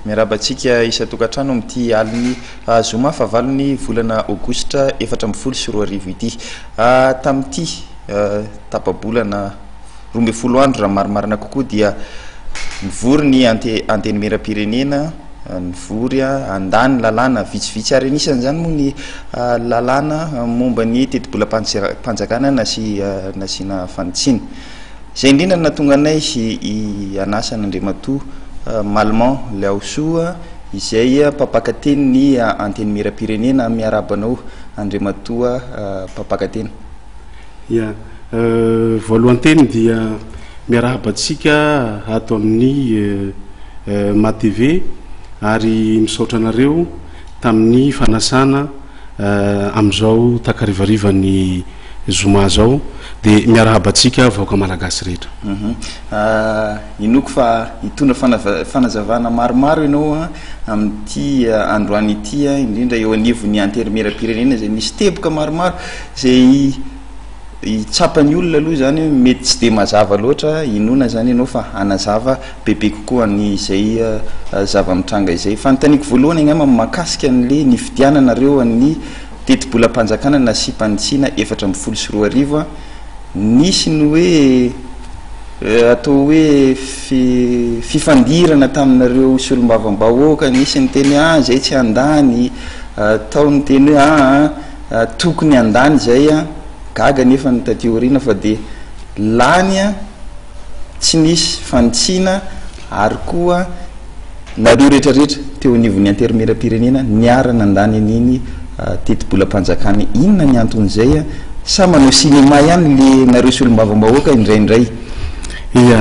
miarabantsika isa-tokantrano amin'ity aliny zoma fahavalony volana aogositra 2024 ity tamin'ity tapabolana 12 andro raha marimarina kokoa dia nivory ny anteny mera-pirenena nivory andany lalàna vitsivitsy ary anisany zany moa ny lalàna momba ny tetibolam-panjakana nasina fanitsina zay indrindra natonga anay anasana Andriamatoa Malman Liaosoa izay mpapakateny ny anteny mera-pirenena miarabanao Andriamatoa mpapakateny. Ya voalohany dia miarabantsika ato amin'ny MATV ary misaotra anareo tamin'ny fanasana amizao takarivariva ny zoma zao de miarabantsika vaoka malagasy rehetra. Inoko fa itondra fanazavana maromaro ianao amin'ity androany ity indrindra eo anivon'ny anteny mera-pirenena zay misy teboka maromaro zay itsapany olona aloha zany mety tsy de mazava loatra inona zany ianao fa anazava bebe kokoa an'izay zava-mitranga izay fanontaniako voalohany angamba makasika an'le ny fidiananareo amin'ny tetibolam-panjakana nasy-panitsina 2024 nisy ny hoe atao hoe fifandirana taminareo solombavam-bahoaka nisy ny teny zay tsy andany tao ny teny hoe tokony andany zay gaga nefa ny tatiorina fa de lany tsy nisy fanitsina ary koa nareo rehetrarehetra teo anivon'ny anteny mera-pirenena niarana andany an'iny tetibolam-panjakana. Inona ny anton'izay sa manao sinema ihany le nareo solombavam-bahoaka indraindray? Ia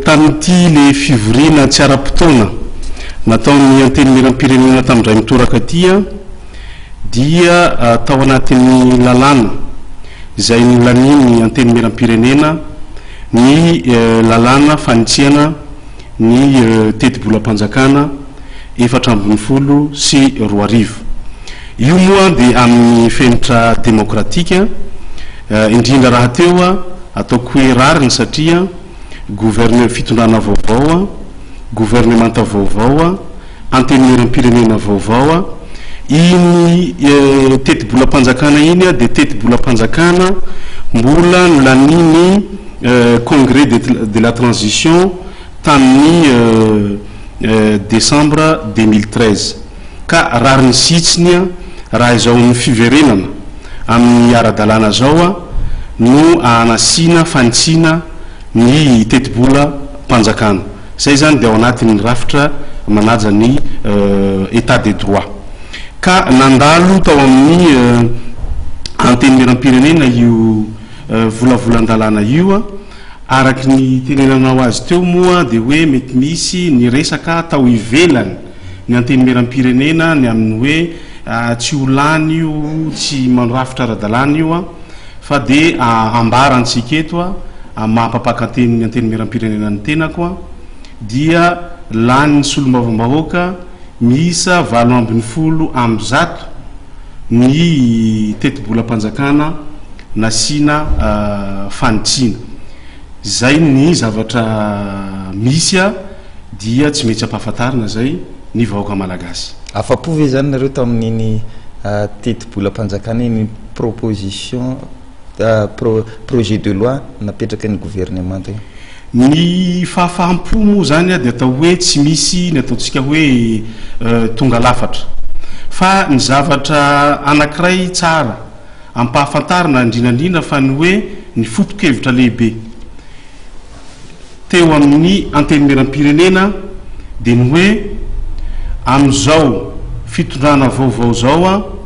tamin'ity le fivoriana tsy ara-potoana nataon'ny anteny mera-pirenena tamindray mitoraka aty dia tao anatin'ny lalàna izay nolanin'ny anteny mera-pirenena ny lalàna fanitsiana ny tetibolam-panjakana 2024 sy roarivo. Io moa dia amin'ny fenitra demokratika indrindra raha teo ataoko hoe rariny satria fitondrana vaovao gouvernemanta vaovao anteny mera-pirenena vaovao iny tetibolam-panjakana iny de tetibolam-panjakana mbola nolaniny congrès de la transition tamin'ny décembre 2013 ka rariny sitsiny raha izao ny fiverenana amin'ny ara-dalàna zao no anasina fanitsina ny tetibola-panjakana zay zany de ao anatin'ny rafitra manaja ny état de droit ka nandalo tao amin'ny anteny mera-pirenena io volavolan-dalàna io araky ny tenenanao azy teo moa de hoe mety misy ny resaka tao ivelany ny anteny mera-pirenena ny amin'ny hoe tsy olany io tsy mandrafitra ara-dalàna io fa de ambarantsika eto mampapakateny ny anteny mera-pirenena ny tenako dia lany solombavam-bahoaka miisa 700 ny tetibolam-panjakana nasina fanitsina. Zay ny zavatra misy dia tsy mety ampahafantarina zay ny vahoaka malagasy. Afapo ve zany nareo tamin'iny tetibolam-panjakana iny proposition projet de loi napetraka ny gouvernement io? Ny fahafahampo moa zany de atao hoe tsy misy ny ataontsika hoe tonga lafatra fa ny zavatra anankiray tsara ampahafantarina indrindrandrindra fa ny hoe ny foto-kevitra lehibe teo amin'ny anteny mera-pirenena de ny hoe amizao fitondrana vaovao zao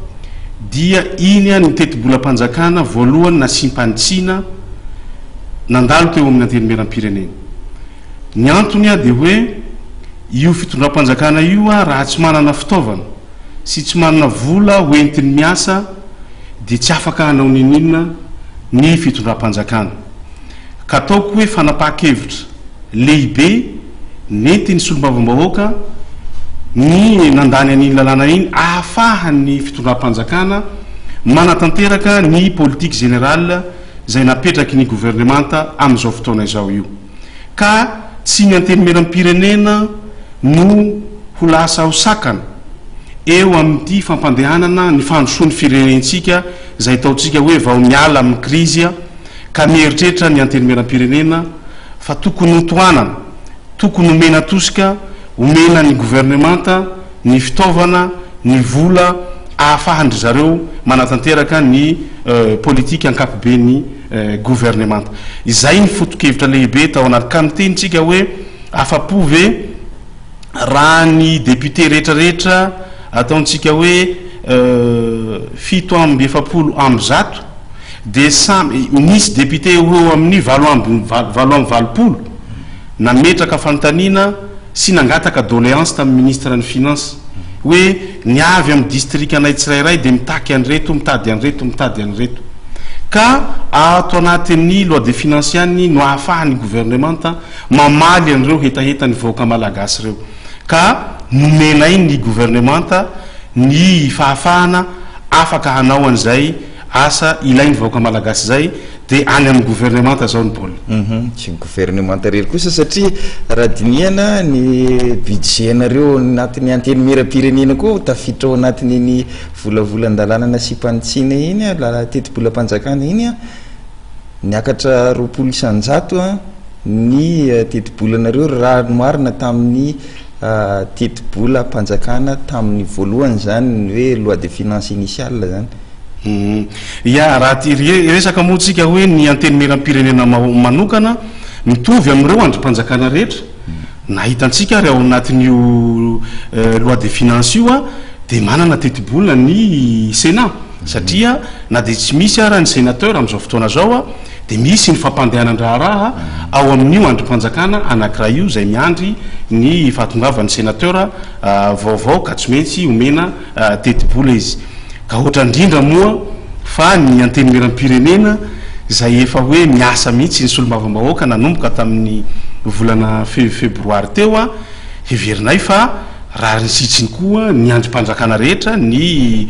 dia iny ny tetibolam-panjakana voalohany nasim-panitsina nandalo teo amin'ny anteny mera-pirenena. Ny antony de hoe io fitondram-panjakana io raha tsy manana fitaovana sy tsy manana vola hoentiny miasa de tsy afaka hanao ninina ny fitondram-panjakana ka ataoko hoe fanapaha-kevitra lehibe nentiny solombavam-bahoaka ny nandany an'iny lalàna iny ahafahany fitondram-panjakana manatanteraka ny politique générale zay napetraky ny gouvernemanta am'izao fotoana izao io ka tsy ny anteny mera-pirenena no ho lasa ho sakana eo amin'ity fampandehanana ny fandrosoan'ny firenentsika zay taontsika hoe vao miala amin'ny krizya ka mieritreritra ny antenimieram-pirenena fa tokony hotoanana tokony homena tosika homena ny gouvernemanta ny fitaovana ny vola ahafahandry zareo manatanteraka ny politika ankapobeny gouvernemanta izay ny foto-kevitra lehibe tao anaty kamitentsika hoe afapove raha ny député rehetrarehetra ataontsika hoe 7 de nisy député eo amin'ny 20 nametraka fanontaniana sy nangataka doléance tamin'ny ministre ny finance hoe ny avy amin'ny district anay tsirairay de mitaky an'reto mitady an'reto ka ato anatin'ny loi de finance any no ahafahany gouvernemanta mamaly an'ireo hetaheta ny vahoaka malagasy reo ka nomenay ny gouvernemanta ny fahafahana afaka hanao an'izay asa ilainy vahoaka malagasy zay de any amin'ny gouvernemanta zao ny baolina tsy gouvernemanta rery kosa satria raha diniana ny budget nareo anatin'ny antenimieram-pirenena koa tafiditra ao anatin'ny ny volavolan-dalàna nasympanitsina iny a tetibolam-panjakana iny a niakatra 20 ny tetibolanareo raha marina tamin'ny tetibolam-panjakana tamin'ny voalohany zany hoe loi de finance initiale zany ia raha ty resaka moatsika hoe ny antenimieram-pirenena manokana mitovy amin'ireo androm-panjakana rehetra nahitantsika ry ao anatin'io loi de finance io a de manana tetibolina ny sénat satria na de tsy misy ara ny sénateur am'izao fotoana zao a de misy ny fampandehanandraharaha ao amin'io androm-panjakana anankiray io zay miandry ny fahatongavan'ny sénateur vaovao ka tsy maintsy homena tetibola izy ka ohatra indrindra moa fa ny antenimieram-pirenena zay efa hoe miasa mihitsy ny solomavambahoaka nanomboka tamin'ny volana febroary teo a heverinay fa raha nisitsiny koa ny androm-panjakana rehetra ny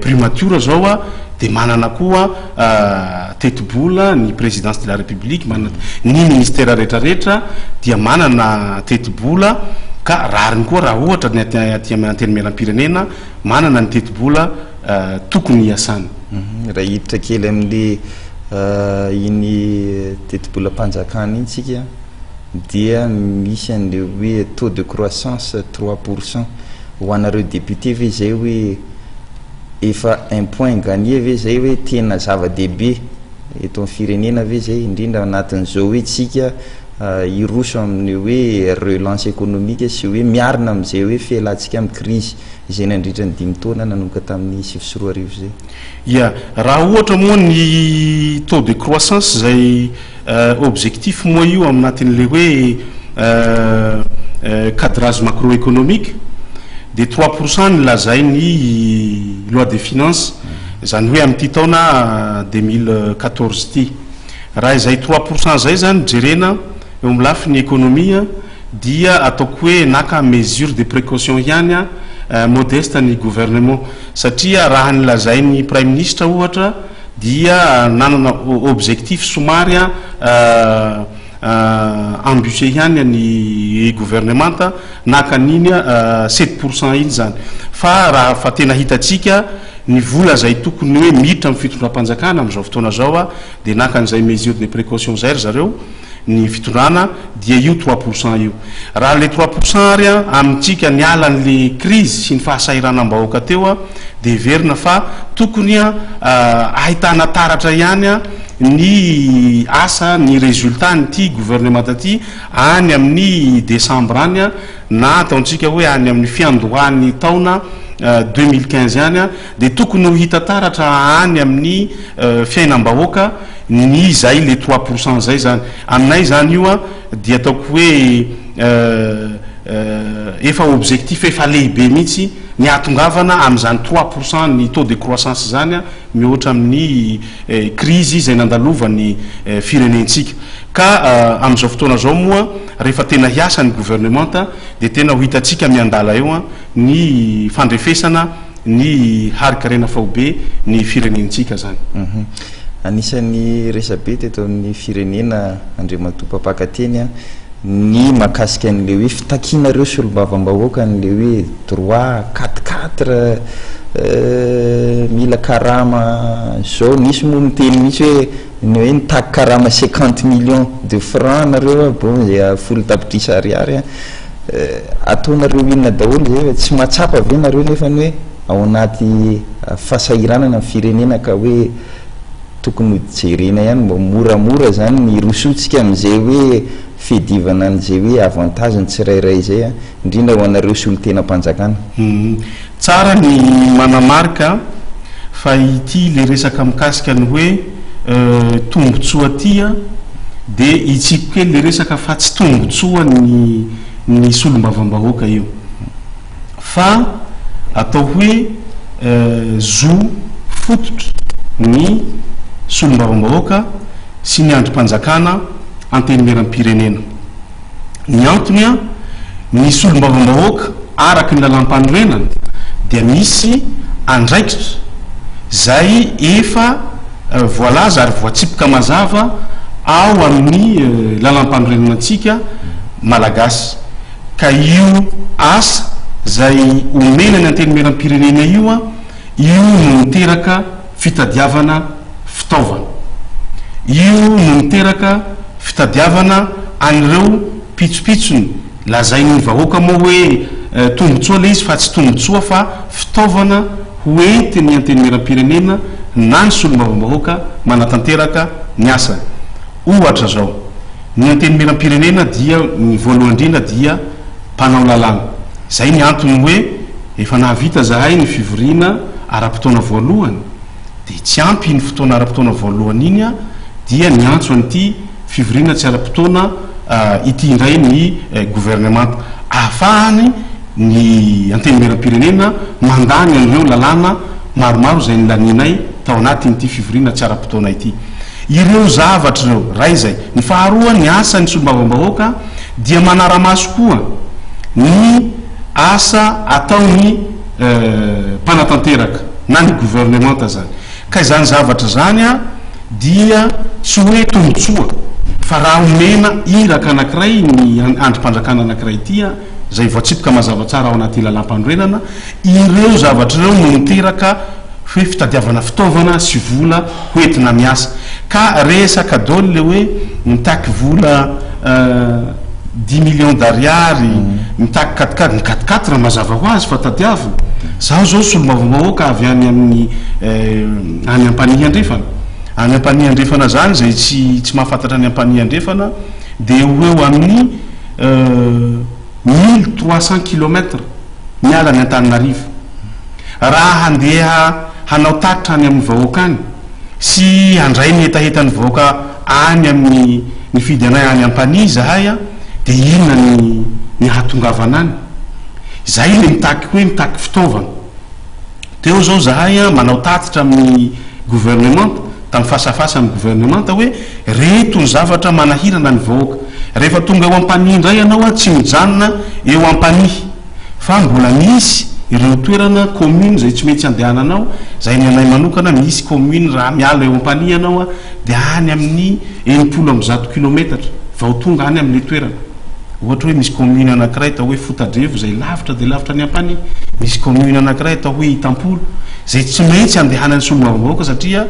primature zao a de manana koa tetibola ny présidence de la république manana ny ministère rehetrarehetra dia manana tetibola ka rariny koa raha ohatra ny aty antenimieram-pirenena manana ny tetibola tokony hiasana raha hiditra kely amin'le iny tetibolam-panjakana iny tsika dia misy an'le hoe taux de croissance 3% ho anareo député ve zay hoe efa 1 point gagné ve zay hoe tena zava-dehibe eto amin'ny firenena ve zay indrindra anatin'izao hoe tsika iroso amin'ny hoe relance économique sy hoe miarina am'izay hoe fialantsika amin'ny crise izay nandritra ny 5 taona nanomboka tamin'ny 7 zay ia raha ohatra moa ny taux de croissance zay objectif moa io aminatin'le hoe cadrage macroéconomique de 3% ny lazay ny loi de finance zany hoe amin'ity taona 2014 ty raha izay 3% zay zany jerena eo amin'ny lafiny économia dia ataoko hoe naka mesure de précaution ihany a modeste ny gouvernement satria raha nylazay ny prime ministre ohatra dia nanana objectif somary ambusé ihany ny gouvernemanta naka niny 7% iny zany fa raha fa tena hitatsika ny vola zay tokony hoe miditra amin'ny fitondram-panjakana am'izao fotoana zao a de naka an'izay mesure de précaution zay ry zareo ny fitondrana dia io 3% io raha le 3% ary a amintsika ny alan'le crise sy ny fahasairanam-bahoaka teo a de verina fa tokony ahitana taratra ihany a ny asa ny résultat nyty gouvernement ty any amin'ny décembre any a na ataontsika hoe any amin'ny fiandohan'ny taona 2015 any a de tokony ho hita taratra any amin'ny fiainam-bahoaka ny zay le 3% zay zany aminay zany io a dia ataoko hoe efa objectif efa lehibe mihitsy ny atongavana am'izany 3% ny taux de croissance zany a mihoatra amin'ny crise zay nandalovan'ny firenentsika ka am'izao fotoana zao moa rehefa tena hiasa ny gouvernementa de tena ho hitatsika miandala eo a ny fandrefesana ny harikarena faobe ny firenentsika zany anisan'ny resabe teto amin'ny firenena Andriamatoa Papaka teny a ny mahakasika an'le hoe fitakianareo solombavam-bahoaka n'le hoe 3-4 mila karama zao nisy moa miteny mihitsy hoe ny hoe nitaky karama 50 millions de francs nareo bon folo tapitrisa ariary ataonareo inona daholo zay tsy mahatsapa ave nareo nefa ny hoe ao anaty fahasahiranana amin'ny firenena ka hoe tokony jerena ihany mba moramora zany ny rosotsika am'izay hoe fedivana an'izay hoe avantage ny tsirairay zay indrindra ho anareo sy olo tena mpanjakana tsara ny manamarika fa ity le resaka mikasika ny hoe tombotsoa tya de itsiko kely le resaka fa tsy tombotsoa ny solombavam-bahoaka io fa atao hoe zo fototra ny solombavam-bahoaka sy ny androm-panjakana antenimeram-pirenena ny antony a ny solombavam-bahoaka araky ny lalam-panorenana dia misy andraikitra zay efa voalaza ary voatsipika mazava ao amin'ny lalam-panorenana antsika malagasy ka io asa zay omena ny antenimeram-pirenena io a io no miteraka fitadiavana fitaovana io no miteraka fitadiavana anireo pitsopitsony lazainy vahoaka moa hoe tombotsoa le izy fa tsy tombotsoa fa fitaovana hoenty ny antenimeram-pirenena na ny solombavam-bahoaka manatanteraka ny asany ohatra zao ny antenimeram-pirenena dia ny voalohany indrindra dia mpanao lalàna zay ny antony hoe efa nahavita zahay ny fivoriana ara-potoana voalohany de tsy ampy ny fotoana ara-potoana voalohany iny a dia ny antso an'ity fivoriana tsy ara-potoana ity indray ny gouvernemanta ahafahany ny antenimeram-pirenena mandany an'ireo lalàna maromaro zay ny laninay tao anatin'ity fivoriana tsy ara-potoana ity ireo zavatra reo ray zay ny faharoa ny asa ny solombavam-bahoaka dia manara-maso koa ny asa ataony mpanatanteraka na ny gouvernemanta zany ka izany zavatra zany a dia tsy hoe tombotsoa fa raha omena iraka anankiray ny androm-panjakana anankiray itya zay voatsipika mazava tsara ao anaty lalam-panorenana ireo zavatra reo no miteraka hoe fitadiavana fitaovana sy vola hoentina miasa ka resaka daoly le hoe mitaky vola 10 millions d'ariary mitaky katikady ny katikatra mazava ho azy fa tadiavina zaho zao solombavam-bahoaka avy any amin'ny any ampania andrefana any ampania andrefana zany zay tsy mahafantatra ny ampania andrefana de eo amin'ny 1300 kilomètres miala ny Antananarivo raha handeha hanao tatitra any amin'ny vahoaka any sy handray ny etahetany vahoaka any amin'ny ny fidy anay any ampania zahay a de inona ny hatongavana any zay le mitaky hoe mitaky fitaovana teo zao zahay a manao tatitra amin'ny gouvernemanta tamin'ny fasafasa amin'ny gouvernemanta hoe reto ny zavatra manahirana ny vahoaka rehefa tonga eo ampania indray ianao a tsy mijanona eo ampania fa mbola misy ireo toerana commune zay tsy mety andehananao zay ny anay manokana misy commune raha miala eo ampania anao a de any amin'ny 100 kilometatra vao tonga any amin'le toerana ohatra hoe misy commune anankiray atao hoe Fotadrevo zay lavitra de lavitra ny ampania misy commune anankiray atao hoe Itampolo zay tsy maintsy andehanany solombavam-bahoaka satria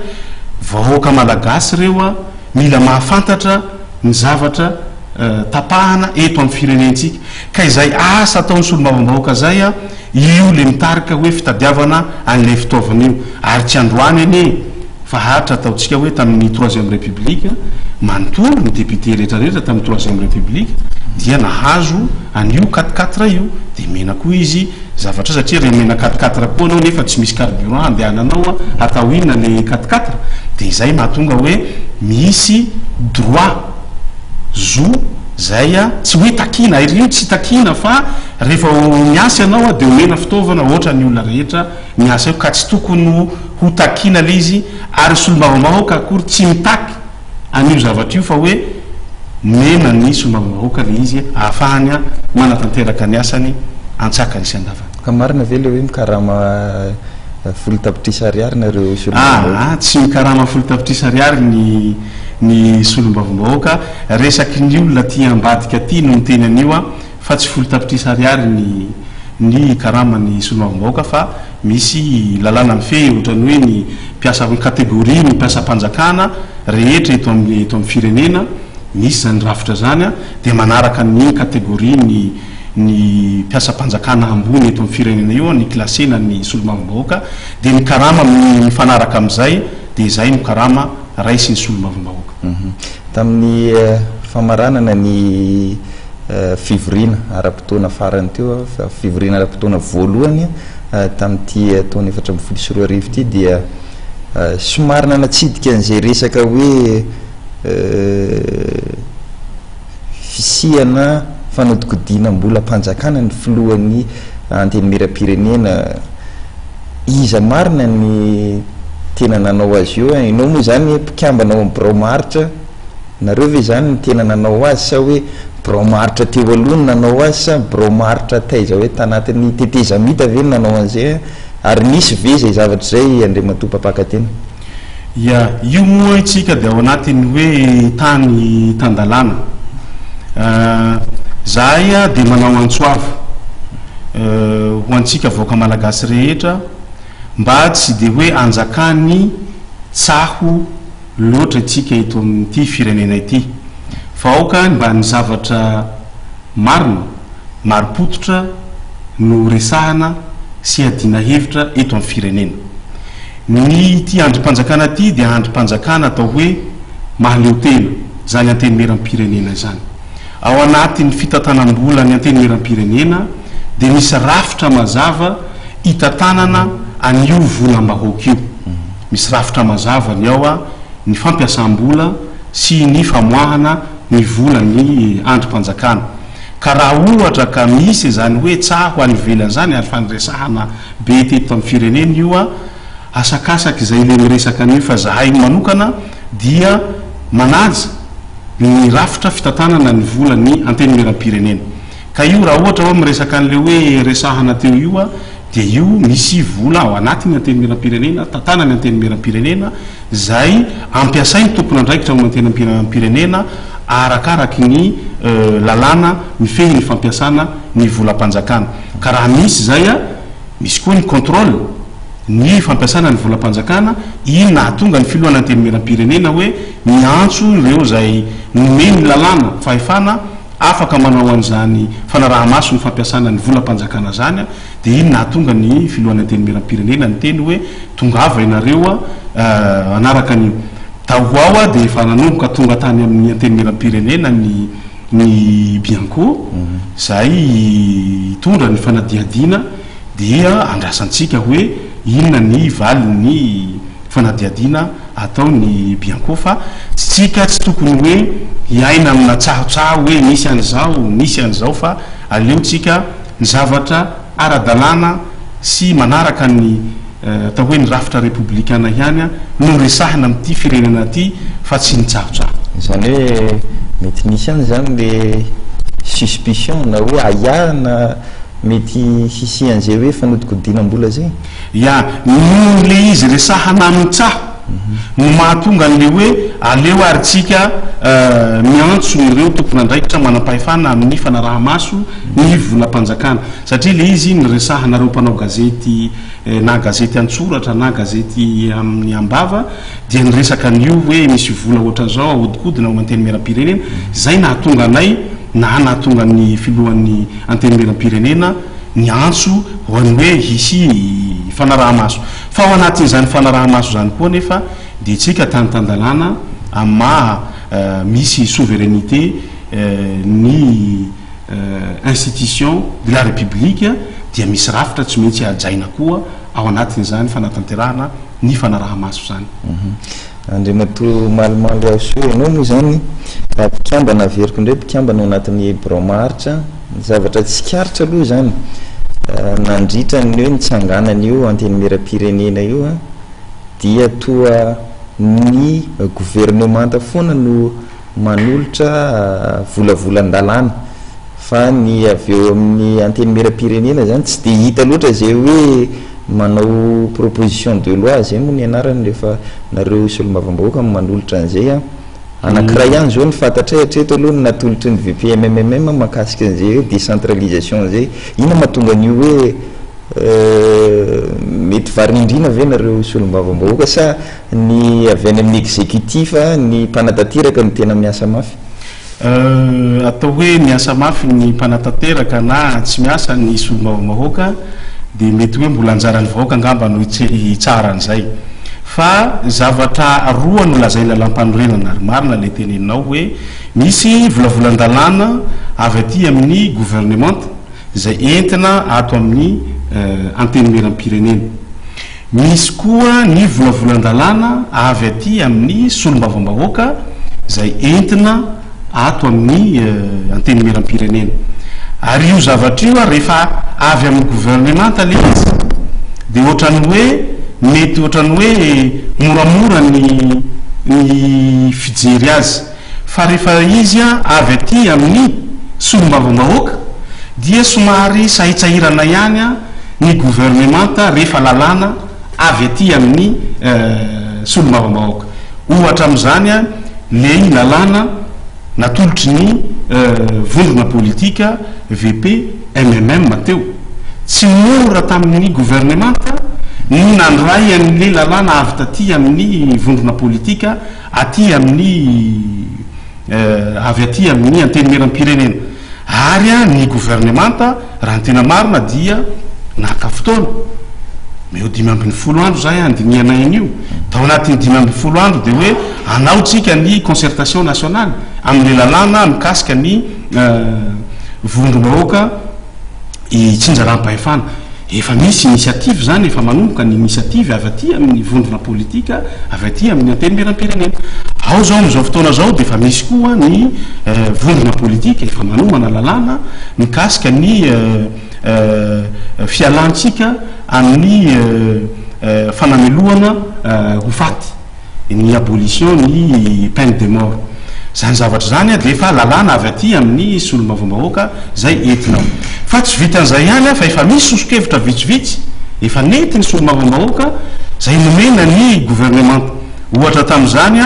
vahoaka malagasy reo a mila mahafantatra ny zavatra tapahana eto amin'ny firenentsika ka izay asa ataon'ny solombavam-bahoaka zay a io le mitarika hoe fitadiavana an'ilay fitaovana io ary tsy androany anie fa hatra ataotsika hoe tamin'ny 3e république manontolo ny député rehetrarehetra tamin'ny 3e république dia nahazo an'io 4-4 io de mena koa izy zavatra satria re mena 4-4 koa anao nefa tsy misy carburant andehananao a atao inona le 4-4 de izay mahatonga hoe misy droit zo zay a tsy hoe takina irino tsy takina fa rehefa miasa ianao a de omena fitaovana ohatra ny olona rehetra miasa io ka tsy tokony ho takina le izy ary solombavam-bahoaka akory tsy mitaky an'io zavatra io fa hoe mena ny solombavam-bahoaka le izy ahafahany a manatanteraka ny asany antsakany sy andavana ka marina ve le hoe mikarama folo tapitrisa ariary nareo tsy mikarama folo tapitrisa ariary ny solombavombahoaka resaky ny olona ty ambadika ty no miteny an'io fa tsy folo tapitrisa ariary ny karama ny solombavombahoaka fa misy lalàna mifehy ohatrany hoe ny mpiasa kategoria ny mpiasa-panjakana rehetra eto amin'ny firenena misy zany rafitra zany dia manaraka ny kategoria ny mpiasa-panjakana ambony eto amin'ny firenena io ny klasena ny solombavombahoaka dia ny karama mifanaraka amin'izay dia izay no karama raisy ny solombavombahoaka tamin'ny famaranana ny fivorina ara-potoana farany teo fivorina ara-potoana voalohany tamin'ity taona 2014 ty dia somary nanatsidika an'izay resaka hoe fisihana fanodikodina mbola mpanjakana ny filohan'ny antenimieram-pirenena iza marina ny tena nanao azy io inao moa zany mpikambanao amin'ny bromaritra nareo ve zany ny tena nanao azy sa hoe bromaritra teo alohany nanao azy sa bromaritra taiza hoe tanatin'ny tetezamita ve ny nanao an'izay ary nisy ve zay zavatra zay andriamatompapakatena io moa itsika dia ao anatiny hoe tandalana zahay dia manao antsoavo ho antsika vaoaka malagasy rehetra mba tsy dia hoe anjakany tsaho loatra itsika eto amin'ity firenena ity fa aoka mba ny zavatra marina maripototra no resahana sy adina hevitra eto amin'ny firenena ny ty androm-panjakana ty dia androm-panjakana atao hoe mahaleotena zany antenimieram-pirenena zany ao anatin'ny fitantanam-bola ny antenimieram-pirenena dia misy rafitra mazava hitantanana an'io volam-bahoaka io misy rafitra mazava ny ao ny fampiasam-bola sy ny famoahana ny vola ny androm-panjakana ka raha ohatra ka misy zany hoe tsaho any velany zany ary fanresahana be teto amin'ny firenena io asakasaky izay le miresaka an'io fa zahay manokana dia manaja ny rafitra fitantanana ny vola ny antenimieram-pirenena ka io raha ohatra hoe miresaka an'le hoe resahana teo io dia io misy vola ao anatiny antenimieram-pirenena tantanany antenimieram-pirenena zay ampiasainy tompona andraikitra ao antenimieram-pirenena arakaraky ny lalàna mifehy ny fampiasana ny volam-panjakana ka raha misy zay misy koa ny contrôle ny fampiasana ny volam-panjakana iny nahatonga ny filohana antenimieram-pirenena hoe miantso ireo zay nomeny lalàna fahefana afaka manao an'izany fanarahamaso ny fampiasana ny volam-panjakana zany dia iny nahatonga ny filohana antenimieram-pirenena ny teny hoe tongava inareo anaraka ny tahoao dia efa nanomboka tonga tany amin'ny antenimieram-pirenena ny bianco zay tondra ny fanadiadina dia andrasantsika hoe inona ny valyny fanadiadina atao ny bianco fa tsika tsy tokony hoe iaina amina tsahotsaho hoe nisy an'izao fa aleotsika ny zavatra ara-dalàna sy manaraka ny atao hoe ny rafitra republikana ihany no resahina amin'ity firenena ty fa tsy ny tsahotsaho zany hoe mety nisy any zany le suspicion na hoe ayana mety hisy an'izay hoe fanodikodinam-bola zay no le izy resahana amin'ny tsaho no mahatonga n'le hoe aleo ary tsika miantso ireo tompona andraikitra manam-pahefana amin'ny fanarahamaso ny volam-panjakana satria le izy ny resahanareo mpanao gazety na gazety antsoratra na gazety amin'ny ambava dia nyresaka an'io hoe misy vola ohatran'izao ahodikodina ao antenimieram-pirenena zay nahatonga anay na nahatonga ny filohan'ny antenimieram-pirenena ny antso hoany hoe hisy fanarahamaso fa ao anatin'izany fanarahamaso zany koa nefa dia tsika tanytandalàna ama misy souveraineté ny institution de la république dia misy rafitra tsy maintsy ajaina koa ao anatin'izany fanatanterahana ny fanarahamaso zany andriamato malimaly aso anao moa zany mpikambana averiko indray mpikambana ao anatin'ny bromaritra zavatra tsikaritra aloha zany nandritra ny hoe nitsanganana io antenimieram-pirenena io dia toa ny gouvernemanta foana no manolotra volavolan-dalàna fa ny avy eo amin'ny antenimieram-pirenena zany tsy dia hita loatra zay hoe manao proposition de loi zay moa ny anarany rehefa nareo solombavambahoaka manolotra an'izay a anankiray ihany zao ny fantatray hatreto aloha natolotry ny VPMMM mahakasika an'izay hoe décentralisation zay ina mahatonga an'io hoe mety varindrina ve nareo solombavambahoaka sa ny avy any amin'ny exécutif ny mpanatateraka ny tena miasa mafy atao hoe miasa mafy ny mpanatateraka na tsy miasa ny solombavambahoaka de mety hoe mbola anjarany vahoaka angamba no tsara an'izay fa zavatra roa no lazaina lampanorenana ary marina le teneninao hoe misy volavolan-dalàna avy aty amin'ny gouvernement zay entina ato amin'ny antenimiram-pirenena misy koa ny volavolan-dalàna avy aty amin'ny solombavambahoaka zay entina ato amin'ny antenimiram-pirenena ary io zavatra io rehefa avy amin'ny gouvernement le izy de ohatrany hoe mety ohatrany hoe moramora ny fijery azy fa rehefa izy avy aty amin'ny solombavambahoaka dia somary sahitsahirana ihany ny gouvernement rehefa lalàna avy aty amin'ny solombavambahoaka ohatra amin'izany le lalàna natolotry ny vondrona politika VPMMM teo tsy mora tamin'ny gouvernement ny nandray an'le lalàna avy taty amin'ny vondrona politika aty amin'ny avy aty amin'ny antenimiram-pirenena ary ny gouvernement raha ny tena marina dia naka fotoana meo 5 andro zay andiniana in'io tao anatin'ny 5 andro de hoe anaotsika ny concertation nationale amin'ny lalàna mikasika ny vondrom-bahoaka itsinjaram-pahefana efa misy initiative zany efa manomboka ny initiative avy aty amin'ny vondrona politika avy aty amin'ny antenimiram-pirenena ao zao am'izao fotoana zao de efa misy koa ny vondrona politika efa manomana lalàna mikasika ny fialantsika amin'ny fanamelohana ho faty ny abolition ny peine de mort zany zavatra zany de efa lalàna avy aty amin'ny solombavambahoaka zay entinao fa tsy vitan'izay ihany fa efa misy sosokevitra vitsivitsy efa nety ny solombavambahoaka zay nomena ny gouvernement ohatra tam'izany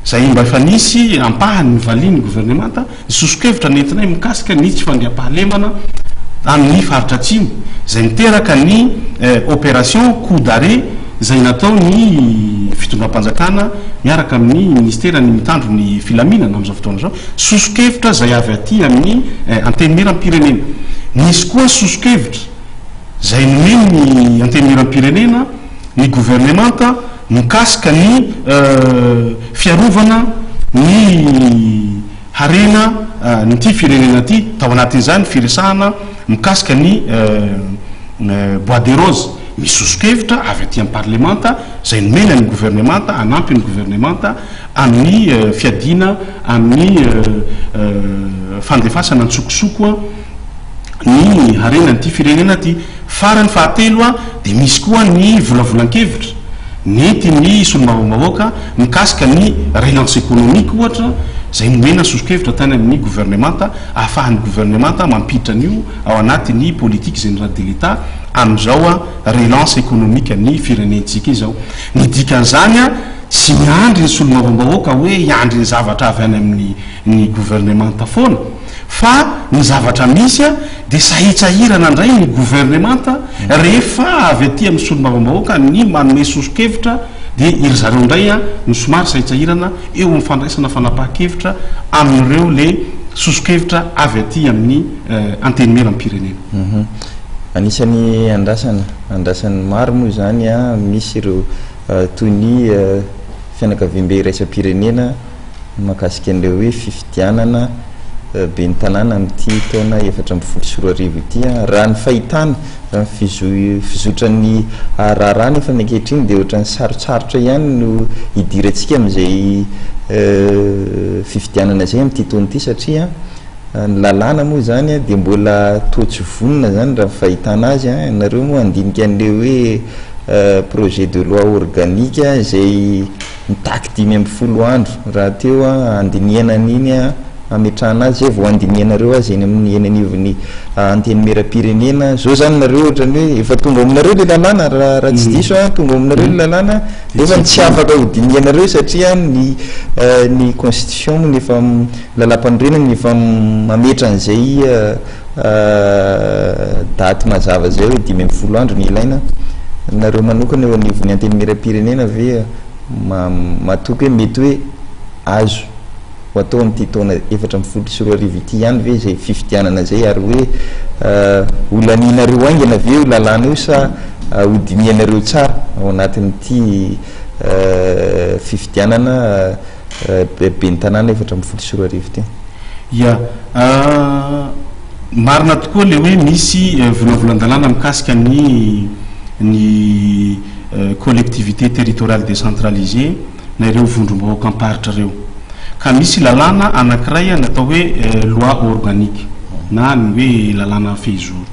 zay mba efa nisy ampahany ny valiny gouvernement ny sosokevitra nentinay mikasika ny tsy fandriam-pahalemana amin'ny faritra atsimo zay niteraka ny opération coup d'arrêt zay natao ny fitondram-panjakana miaraka amin'ny ministera ny mitandro ny filaminana am'izao fotoana zao sosokevitra zay avy aty amin'ny antenimiram-pirenena misy koa sosokevitra zay nomeny ny antenimiram-pirenena ny gouvernement mikasika ny fiarovana ny harena nyty firenena ty tao anatin'izany firesahana mikasika ny bois de rose misy sosokevitra avy aty amin'ny parlementa zay nomena ny gouvernement anampy ny gouvernement amin'ny fiadina amin'ny fandefasana ntsokosoko ny harena nyty firenena ty farany fahatelo de misy koa ny volavolan-kevitra nety ny solombavambahoaka mikasika ny relance économique ohatra zay nomena sosokevitra tany amin'ny gouvernement ahafahan'ny gouvernement mampiditra an'io ao anatin'ny politique générale de l'état am'izao relance économique ny firenentsika izao ny dikan'izany tsy miandry ny solombavambahoaka hoe hiandry ny zavatra avy any amin'ny gouvernement foana fa ny zavatra misy de sahitsahirana ndray ny gouvernement rehefa avy aty amin'ny solombavambahoaka ny manome sosokevitra de iry zareo ndray ny somary sahitsahirana eo amin'ny fandraisana fanapaha-kevitra amin'ireo le sosokevitra avy aty amin'ny antenimiram-pirenena anisan'ny andrasany maro moa zany misy ireo toy ny fianakaviam-be iraisam-pirenena mahakasika an'ireo hoe fifidianana be ny tanàna amin'ity taona 724 ity raha ny fahitana fizotran'ny raharaha nefa nankehitriny de ohatran'ny sarotsarotra ihany no idirantsika am'izay fifidianana zay amin'ity taona ity satria ny lalàna moa zany de mbola toatsy vonona zany raha fahitana azy nareo moa andinika an'le hoe projet de loi organique zay mitaky 5 andro raha teo andiniana an'iny ametrahana azy zay vao andinianareo azy eny amin'ny eny anivony anteny mera-pirenena zao zany nareo ohatrany hoe efa tonga aminareo le lalàna raha tsy diso a tonga aminareo le lalàna nefa tsy afaka hodinianareo satria ny constitution ny efa lalam-panorenana efa mametra an'izay daty mazava zay hoe 10 andro ny ilaina nareo manokana eo anivony anteny mera-pirenena ave matoky hoe mety hoe azo atao amin'ity taona 4 ity ihany ve zay fifidianana zay ary hoe olaninareo aingana ve io lalàna io sa hodinianareo tsara ao anatin'ity fifidianana be ny tanàna 4 ity ia marina tokoa le hoe misy volavolan-dalàna mikasika ny collectivité territoriale décentralisée na ireo vondrom-bahoaka amparitra reo ka misy lalàna anankiray natao hoe loi organique na ny hoe lalàna fehizoro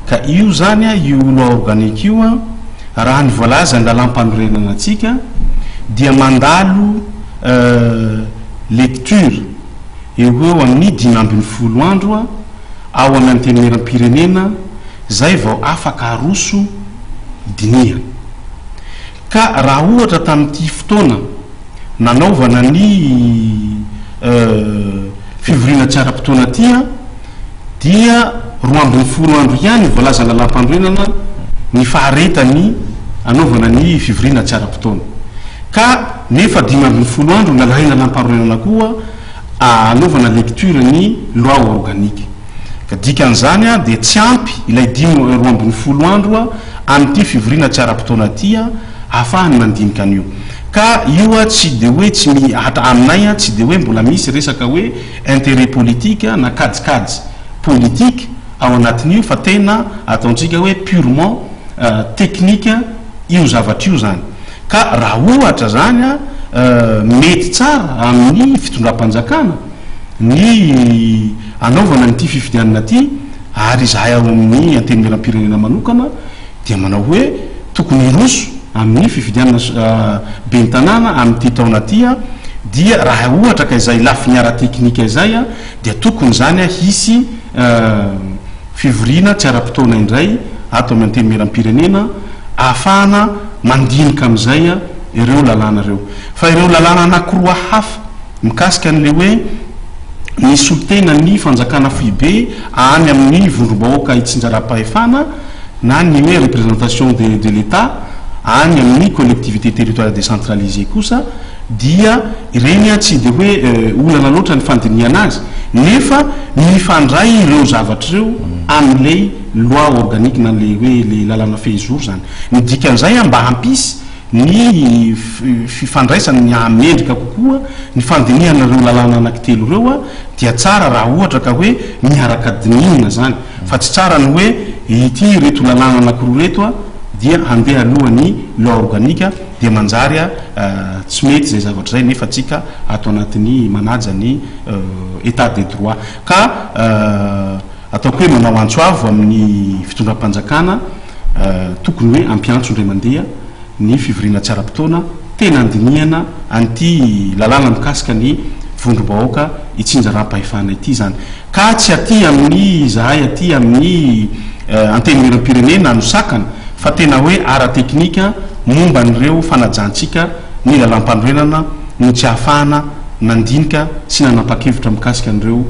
ka io zany io loi organique io raha ny voalaza ny lalam-panorenana atsika dia mandalo lecture eo amin'ny 10 andro ao amin'ny anteny mera-pirenena zay vao afaka aroso dinia ka raha ohatra tamin'ity fotoana nanaovana ny fivorina tsara-potoana tia dia 12 andro ihany voalaza lalam-panorenana ny faharetany anaovana ny fivorina tsara-potoana ka nefa 12 andro nalaina lalam-panorenana koa anaovana lecture ny loi organique ka dikan'izany dia tsy ampy ilay 12 andro amin'ity fivorina tsara-potoana tia ahafahany mandinika an'io ka io tsy de hoe tsy aminay tsy de hoe mbola misy resaka hoe intérêt politique na kajikajy politique ao anatin'io fa tena ataontsika hoe purement technique io zavatra io zany ka raha ohatra zany mety tsara amin'ny fitondram-panjakana ny anaovana nyity fifidianana ty ary zahay ao amin'ny anteny mera-pirenena manokana dia manao hoe tokony roso amin'ny fifidianana be ny tanàna amin'ity taona tya dia raha ohatra ka izay lafiniara teknika izay dia tokony zany hisy fivorina tsy ara-potoana indray ato amin'ny anteny mera-pirenena ahafahana mandinika amin'izay ireo lalàna reo fa ireo lalàna anankiroa hafa mikasika an'le hoe ny solotena ny fanjakana foibe any amin'ny vondrom-bahoaka itsinjara-pahefana na ny hoe représentation de l'état any amin'ny collectivité territoriale décentralisée kosa dia ireny tsy de hoe olana loatra ny fandiniana azy nefa mifandray ireo zavatra reo amin'ilay loi organique na le hoe le lalàna fehizoro zany nidikan'izay mba hampisy ny fifandraisany ny amendrika kokoa ny fandinihana reo lalàna anankitelo reo dia tsara raha ohatra ka hoe miaraka dinina zany fa tsy tsara ny hoe ity reto lalàna anankiroa reto dia handeha alohan'ny loi organique dia manjary tsy mety zay zavatra zay nefa tsika ato anatin'ny manaja ny état de droit ka ataoko hoe manao antsoavo amin'ny fitondram-panjakana tokony hoe ampiantso indray mandeha ny fivorina tsara-potoana tena andinihana an'ity lalàna mikasika ny vondrom-bahoaka itsinjaram-pahefana ity zany ka tsy aty amin'ny zahay aty amin'ny anteny mera-pirenena anosakana fa tena hoe ara-teknika momba n'ireo fanajantsika ny lalam-panorenana no tsy ahafahana nandinika sy nanapa-kevitra mikasika an'ireo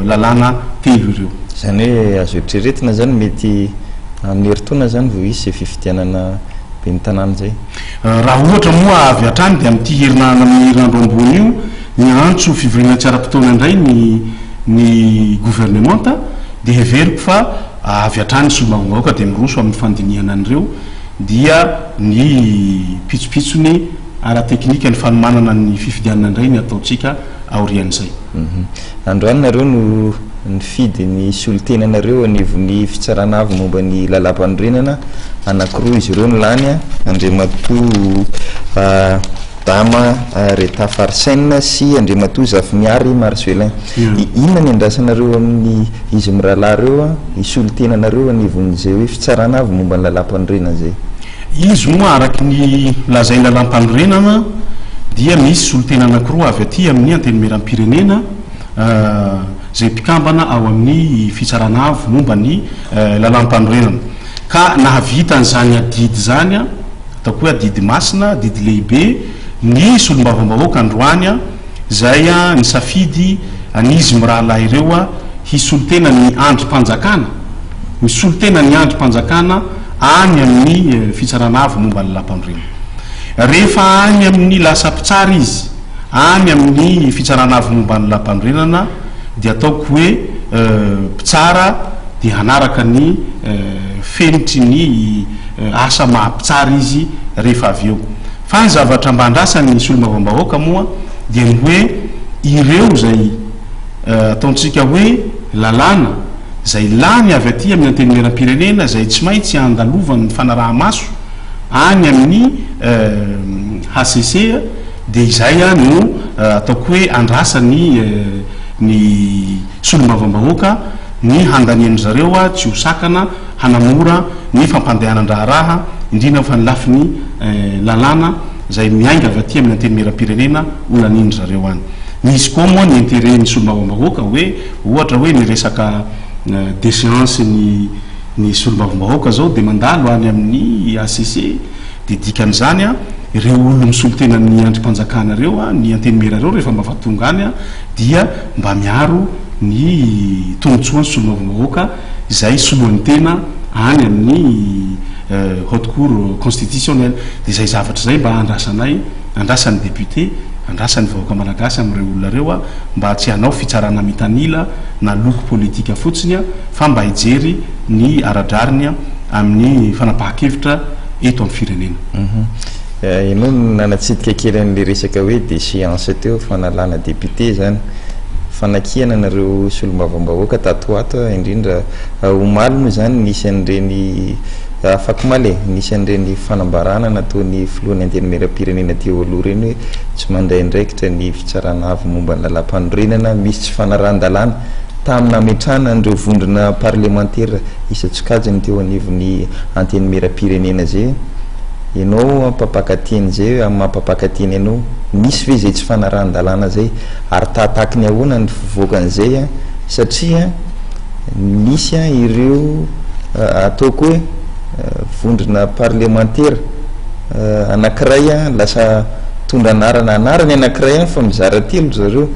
lalàna telo ireo zany hoe azo eritreretina zany mety amin'ny heritaona zany vo isy fifidianana be ny tanàna zay raha ohatra moa avy hatrany dia amin'ity herinana amin'ny herinandro ambony io ny antso fivorina tsara-potoana indray ny gouvernementa dia heveriko fa avy hatrany solombavam-bahoaka dia miroso amin'ny fandinihana an'ireo dia ny pitsopitsony ara-teknika ny fanomanana ny fifidianana indray ny ataotsika aorian'izay androany nareo no nifidy ny solotenanareo anivony fitsarana avy momba ny lalam-panorenana anankiroa izy ireo ny lany Andriamatoa Dama Reta Farsen sy Andriamatoa Zafiniary Marcelin inona ny andrasanareo amin'ny izy mirahalahy reo isolotenanareo anivon'izay hoe fitsarana avy momba ny lalam-panorenana zay izy moa araky ny lazay lalam-panorenana dia misy solotena anankiroa avy aty amin'ny anteny mera-pirenena zay mpikambana ao amin'ny fitsarana avy momba ny lalam-panorenana ka nahavita n'izany adidy zany a ataoko hoe adidy masina adidy lehibe ny solombavambahoaka androany a zay a ny safidy anizy mirahalahy ireo a hisolotena ny androm-panjakana misolotena ny androm-panjakana any amin'ny fitsarana avy momba ny lalam-panorenana rehefa any amin'ny lasa mpitsara izy any amin'ny fitsarana avy momba ny lalam-panorenana dia ataoko hoe mpitsara dia hanaraka ny fenitry ny asa mahampitsara izy rehefa avy eo fa ny zavatra mba andrasany solombavambahoaka moa dia ny hoe ireo zay ataontsika hoe lalàna zay lany avy aty amin'ny antenimieram-pirenena zay tsy maintsy andalovan'ny fanaraha-maso any amin'ny HCC dia izay a no ataoko hoe andrasany ny solombavambahoaka ny handaniany zareo a tsy ho sakana hanamora ny fampandehanan-draharaha indrindra fa ny lafiny lalàna zay miainga avy aty amin'ny antenimieram-pirenena olaniny zareo any misy koa moa ny intérêt ny solombavambahoaka hoe ohatra hoe ny resaka déchéance ny solombavambahoaka zao dia mandalo any amin'ny ACC dia dikan'izany a ireo olona misolotena ny andrim-panjakanareo a ny antenimierareo rehefa mba vatonga any a dia mba miaro ny tombotsoa ny solombavambahoaka izay soloan'ny tena any amin'ny haute cour constitutionnelle dia izay zavatra zay mba andrasanay andrasan'ny député andrasan'ny vahoaka malagasy amin'ireo olona reo a mba tsy hanao fitsarana mitanila na loko politika fotsiny a fa mba hijery ny aradrariny a amin'ny fanapahan-kevitra eto amin'ny firenena. Ianao nanatsidika kely an'le resaka hoe déchéance teo fanalana député zany fanakihana nareo solombavambahoaka tatoato indrindra omaly moa zany nisy an'ireny afaka male nisy an'ireny fanambarana nataony filohan'ny antenimieram-pirenena teo aloha reny hoe tsy mandray ndraikitra ny fitsarana avy momba ny lalam-panorenana misy tsy fanarahan-dalàna tamina metrana an'ireo vondrona parlementaire isatsokajiny teo anivon'ny antenimieram-pirenena zay ianao ampapakateny zay mampapakateny ianao misy ve zay tsy fanarahan-dalàna zay ary tatakiny ahoana ny fivoakan'izay a satria misy a ireo ataoko hoe vondrona parlementaire anankiray a lasa tondra anarany anankiray fa mizara telo zareo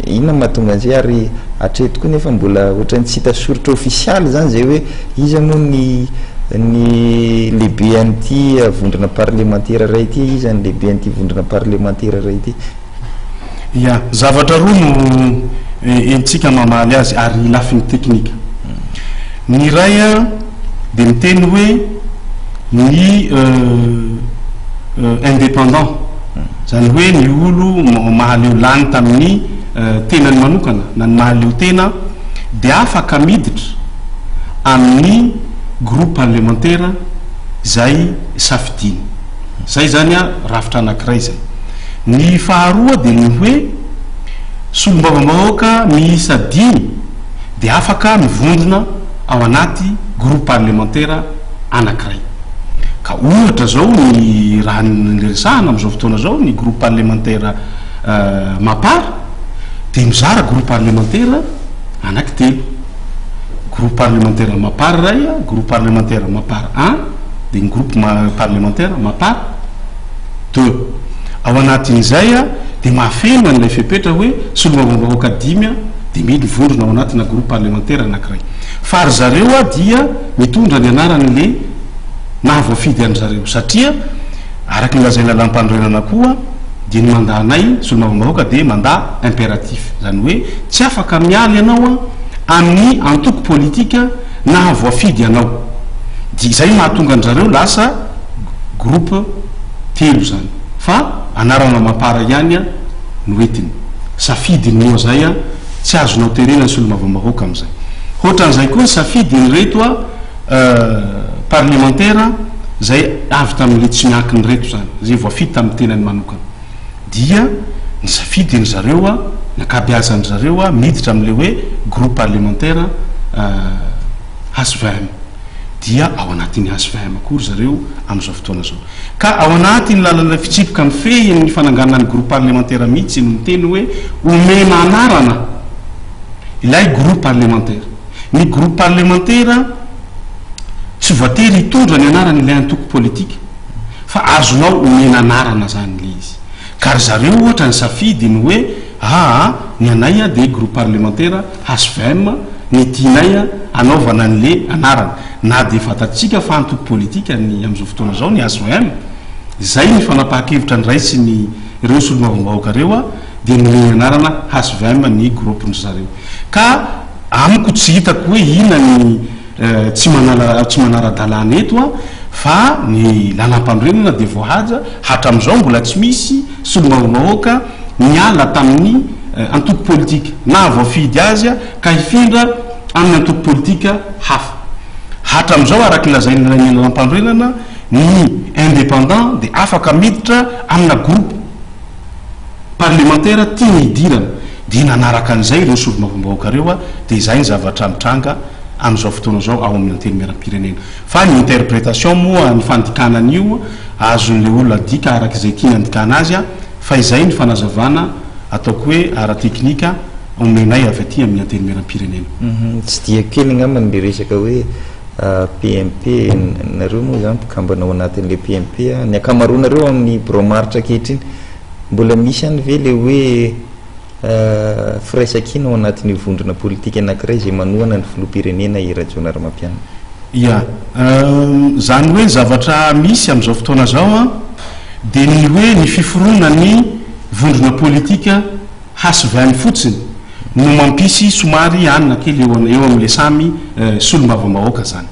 inona mahatonga an'izay ary atretoko nefa mbola ohatrany tsy hita soritra ofisialy zany zay hoe iza moa ny lehibe an'ity vondrona parlementaire ray ity iza ny lehibe an'ity vondrona parlementaire ray ity ya zavatra roa no entsika mamaly azy ary lafiny teknika ny ray a dia miteny hoe ny indépendant zany hoe ny olo mahaleo lany tamin'ny tenany manokana na ny mahaleo tena dia afaka miditra amin'ny groupe parlementaire zay safidiny zay zany a rafitra anankiray zay ny faharoa dia ny hoe solombavambahoaka miisa 10 dia afaka mivondrona ao anaty groupe parlementaire anankiray ka ohatra zao ny raha niresahana amin'izao fotoana zao ny groupe parlementaire mapara dia mizara groupe parlementaire anaky telo groupe parlementaire mapara ray a groupe parlementaire mapara 1 dia ny groupe parlementaire mapara 2 ao anatin'izay a dia mahafena n'ilay fepetra hoe solombavambahoaka 10 a dia mily vondrona ao anatina groupe parlementaire anankiray fa ary zareo a dia mitondra ny anaran'le nahavoafidy any zareo satria araky nylazay lalam-panorenana koa dia ny mandahnay solombavambahoaka dia mandah impératif zany hoe tsy afaka mialy ianao a amin'ny antoko politika nahavoafidy ianao dia izay mahatonga an zareo lasa groupe telo zany fa anarana mapara ihany a no entiny safidiny moa zay a tsy azonao terena ny solombavambahoaka amin'izay ohatran'izay koa ny safidiny reto a parlementaire zay avy tamin'le tsy miankiny reto zany zay voafidy tamin'ny tenany manokana dia ny safidiny zareo a nakabeazany zareo a miditra amin'le hoe groupe parlementaire HVM dia ao anatin'ny HVM akory zareo amin'izao fotoana zao ka ao anatiny lalana fitsipoka ny fehin'ny fananganany groupe parlementaire mihitsy no miteny hoe omena anarana ilay groupe parlementaire. Ny groupe parlementaire tsy voatery hitondra ny anarany ilay antoko politika fa azonao omena anarana zany le izy. Ka zareo ohatra ny safidy ny hoe ny anay de groupe parlementaire HVM ny tianay anaovana an'le anarana na de fatatsika fa antoko politika ny am'izao fotoana zao ny HVM. Zay ny fanapaha-kevitra ny raitsy ny ireo solomavombahoaka reo de ny anarana HVM ny groupe ny zareo. Ka amiko tsy hitako hoe ina ny tsy manara-dalàna eto fa ny lanam-pandrenana de voahaja hatram'izao mbola tsy misy solomavombahoaka miala tamin'ny antoko politika na voafidy azy ka hifindra amin'ny antoko politika hafa. Hatram'izao araky lazaina ny lanam-pandrenana ny indépendant de afaka miditra amina groupe parlementaire tia nidirana de nanaraka an'izay ireo solomavombahoaka reo de zay ny zavatra mitranga am'izao fotoana zao ao amin'ny antely miaram-pirenena. Fa ny interprétation moa ny fandikanan'io azon'le olona dika arak'izay tia nandikana azy fa izay ny fanazavana ataoko hoe ara-teknika omenay avy aty amin'ny antely miaram-pirenena. Tsy dia kely ngambany le resaka hoe PMP nareo moa zany mpikambana ao anatin'le PMP ny akamaroanareo amin'ny bromaritra kehitriny mbola misy any ve le hoe firaisakina ao anatin'ny vondrona politika anankiray zay manohana ny filoham-pirenena Rajaonary Mampianina? Ia, zany hoe zavatra misy am'izao fotoana zao de ny hoe ny fiforoana ny vondrona politika HVM fotsiny no mampisy somary anina kely eo am'le samy solomavombahoaka zany.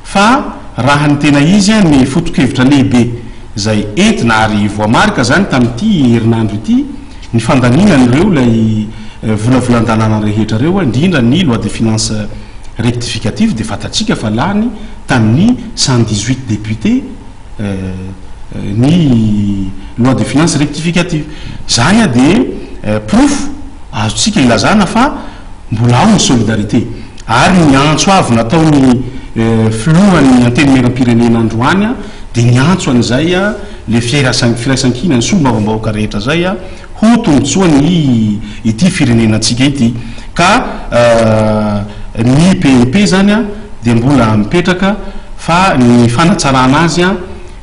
Fa raha ny tena izy ny foto-kevitra lehibe zay entina ary voamarika zany tamin'ity herinandro ity ny fandaninan'ireo lay volavolan-dalàna rehetra reo indrindra ny loi de finance rectificative de fatatsika fa lany tamin'ny 118 député ny loi de finance rectificative zany de proof azotsika ilazana fa mbola ao ny solidarité ary ny antso avy nataony filohan'ny anteny miaram-pirenena androany de ny antso an'izay le firaisan-kina ny solomavombahoaka rehetra zay ho tombotsoa ny ity firenenantsika ity. Ka ny PMP zany de mbola mipetraka fa ny fanatsarana azy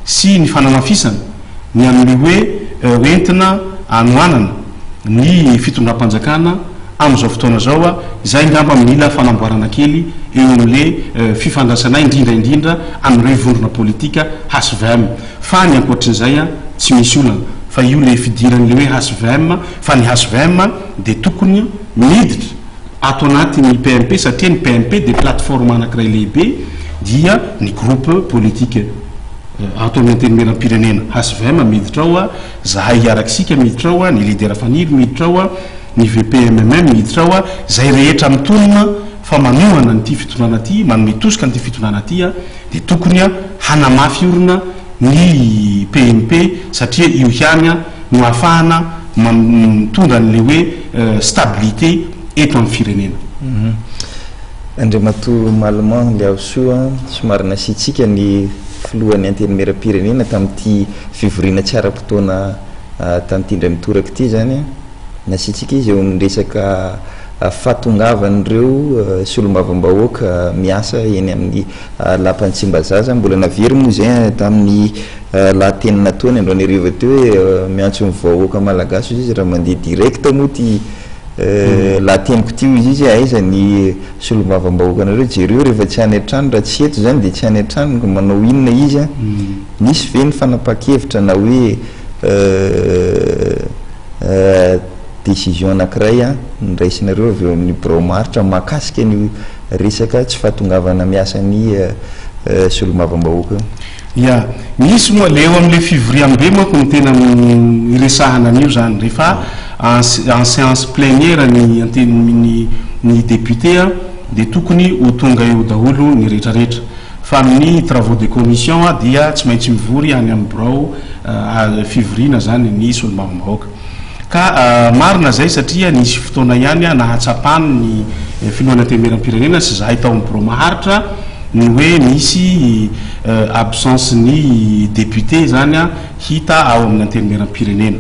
sy ny fanamafisana ny amin'ny hoe entina anoanana ny fitondram-panjakana am'izao fotoana zao izay ngamba mila fanamboarana kely eo am'le fifandrasana indrindra amin'ireo vondrona politika HVM. Fa ny ankoatrin'izay tsy misy olana fa io le fidiran'le hoe HVM fa ny HVM de tokony miditra ato anatin'ny PMP satria ny PMP de plateforme anankiray lehibe dia ny groupe politique ato amin'ny anteny miaram-pirenena HVM miditra ao zahay arakisika miditra ao ny leader faniry miditra ao ny VPMM miditra ao zay rehetra mitonona fa manohana nyty fitonana ty manome tosika nyty fitonana ty de tokony hanamafy orina ny PMP satria io ihany no ahafahana mitondra n'le hoe stabilité eto amin'ny firenena. Andriamato Mallement le Aosoa somary nasitsika ny filohan'ny anteny miaram-pirenena tamin'ity fivoriana tsy ara-potoana tamin'ity indray mitoraka ity zany nasitsika izy eo amin'ny resaka fahatongavan'ireo solomavombahoaka miasa eny amin'ny lapan'ny Tsimbazaza mbola navery moa zay tamin'ny lahateny nataony androany ariva teo hoe miantso ny vahoaka malagasy izy raha mandeha direct moa ty lahateniko ty izy izy aiza ny solomavombahoaka anareo jereo rehefa tsy any an-trano raha tsy eto zany de tsy any an-trano manao inona izy misy ve ny fanapaha-kevitra na hoe décision anankiray nyraisinareo avy eo amin'ny bromaritra mahakasika ny resaka tsy fahatongavana miasa ny solomavombahoaka? Ia, misy moa le eo am'le fivoriam-be moako ny tena iresahana an'io zany rehefa en séance plénière ny anteny ny député de tokony ho tonga eo daholo ny rehetrarehetra fa amin'ny travaux de commission dia tsy maintsy mivory any amin'ny brao fivoriana zany ny solomavombahoaka. Ka marina zay satria nisy fotoana ihany nahatsapany ny filohan'ny anteny miaram-pirenena sy zahay tao amin'ny bro maharitra ny hoe misy absence ny député zany hita ao amin'ny anteny miaram-pirenena.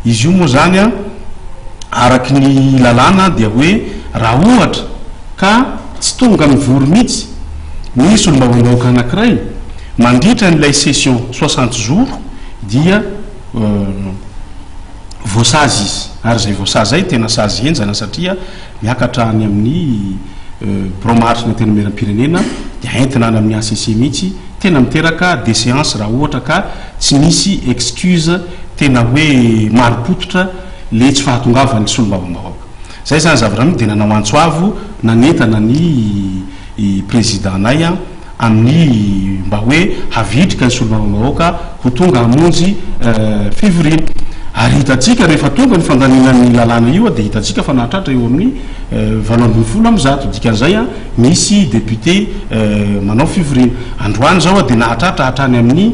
Izy io moa zany araky ny lalàna dia hoe raha ohatra ka tsy tonga mivory mihitsy misy olombavambahoaka anankiray mandritra n'ilay session 60 jours dia voasazy izy ary zay voasazy zay tena sazy enjana satria miakatra any amin'ny bromaritry na tena meram-pirenena dia entina any amin'ny ACC mihitsy tena miteraka déséance raha ohatra ka tsy misy excuse tena hoe maripototra le tsy fahatongavany sy olombavambahoaka zay zany zavatra mity dia nanao antsoavo nanentana ny président nay amin'ny mba hoe havitrika ny solomavambahoaka ho tonga hamonjy février ary hitatsika rehefa tonga ny fandaninan'ny lalàna io dia hitatsika fa nahatratra eo amin'ny 20 am'zato dikan'izay misy député manao février androany zao dia nahatratra hatrany amin'ny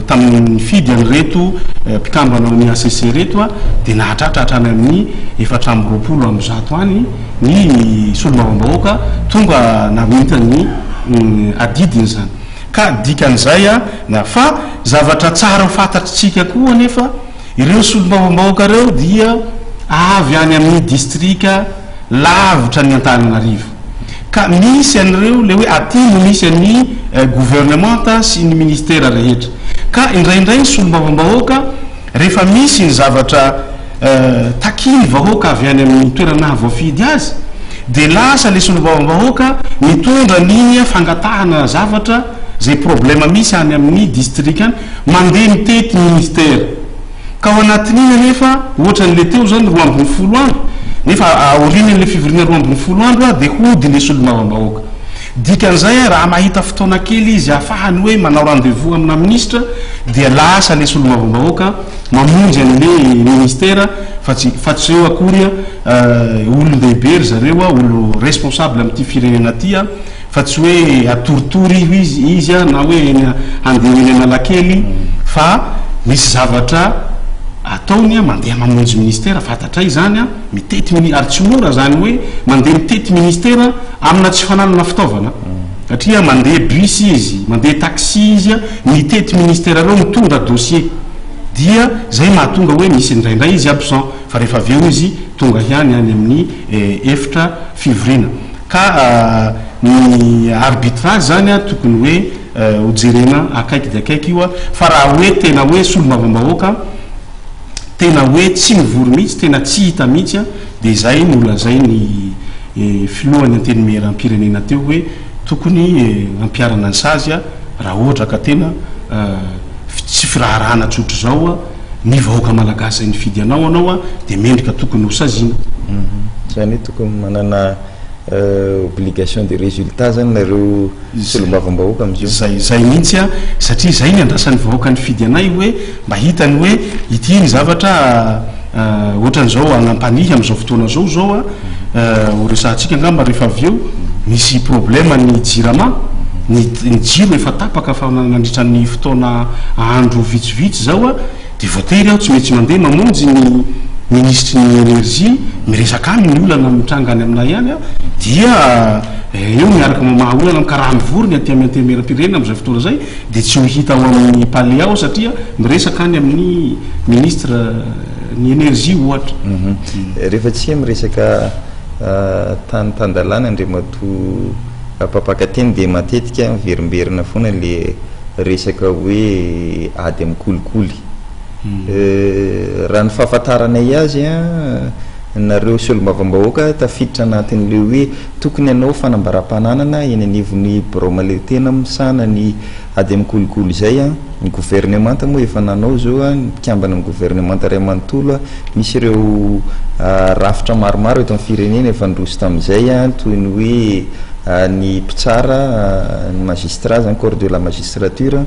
tamin'ny fidy anyreto mpikambana amin'ny ACC reto dia nahatratra hatrany amin'ny 420 am'zato any ny solomavambahoaka tonga namitany adidiny zany ka dikan'izay na fa zavatra tsara fantatritsika koa nefa ireo solomavambahoaka reo dia avy any amin'ny distrika lavitra ny Antananarivo ka misy an'ireo le hoe atimo misy any gouvernementa sy ny ministera rehetra ka indraindray ny solomavambahoaka rehefa misy ny zavatra takiny vahoaka avy any amin'ny toerana voafidy azy dia lasa le solomavambahoaka mitondra n'iny fangatahana zavatra zay problema misy any amin'ny distrika any mandeha mitety ministera ka ao anatin'iny nefa ohatra n'le teo zany 20 andro nefa aorinan'le fivoriana 20 andro dia hody le solomavambahoaka dikan'izay raha mahita fotoana kely izy ahafahany hoe manao rendez-vous amina ministra dia lasa le solomavambahoaka mamonjy an'le ministera fa tsy eo akory olon-dehibe ry zareo olo responsable amin'ity firenena ty fa tsy hoe atoritory izy na hoe andeha nalakely fa misy zavatra ataony mandeha mamonjy ministera fantatray zany mitety ary tsy mora zany hoe mandeha mitety ministera amina tsy fananana fitaovana satria mandeha bus izy mandeha taxi izy mitety ministera reo mitondra dossier dia zay mahatonga hoe misy indraindray izy absent fa rehefa aveo izy tonga hiany any amin'ny efitra fivorina ka ny arbitrage zany tokony hoe hojerena akaiky dia akaiky io fa raha hoe tena hoe solomavambahoaka tena hoe tsy mivory mihitsy tena tsy hita mihitsy dia zay nolazay ny filohany anteny meram-pirenena teo hoe tokony ampiarana ny sazy raha ohatra ka tena tsy firaharahana tsotro zao ny vahoaka malagasy ny fidy anao dia mendrika tokony ho saziana zany tokony manana obligation de résultat zany nareo solomavambahoaka am'izay zay mihitsy satria zay ny andrasan'ny vahoaka ny fidy anay hoe mba hitany hoe ity ny zavatra ohatran'izao anampanihy am'izao fotoana zao ho resahantsika angamba rehefa avy eo misy problema ny jirama ny jiro efa tapaka fa nandritran'ny fotoana andro vitsivitsy zao dia voatery aho tsy maintsy mandeha mamonjy ny ministre ny énergie miresaka any ny olana mitrangany aminay any dia eo miaraka mamaha olana mikaraha mivorony aty amin'ny antemeram-pirenena am'izay fotoana zay dia tsy ho hita ao amin'ny palais ao satria miresaka any amin'ny ministre ny énergie ohatra rehefa tsia miresaka tany-tandalàna andriamato papakateny dia matetika miverimberina foana le resaka hoe ady amin'ny kolikoly raha ny fahafantaranay azy nareo solomavambahoaka tafiditra anatin'le hoe tokony anao fanambaram-pananana eny anivony bromale tena misana ny ady amin'ny kolikoly zay ny gouvernementa moa efa nanao zao mpikambana amin'ny gouvernementa ray manontolo misy ireo rafitra maromaro eto amin'ny firenena efa ndroso tamin'izay toy ny hoe ny mpitsara ny magistrat zany corps de la magistrature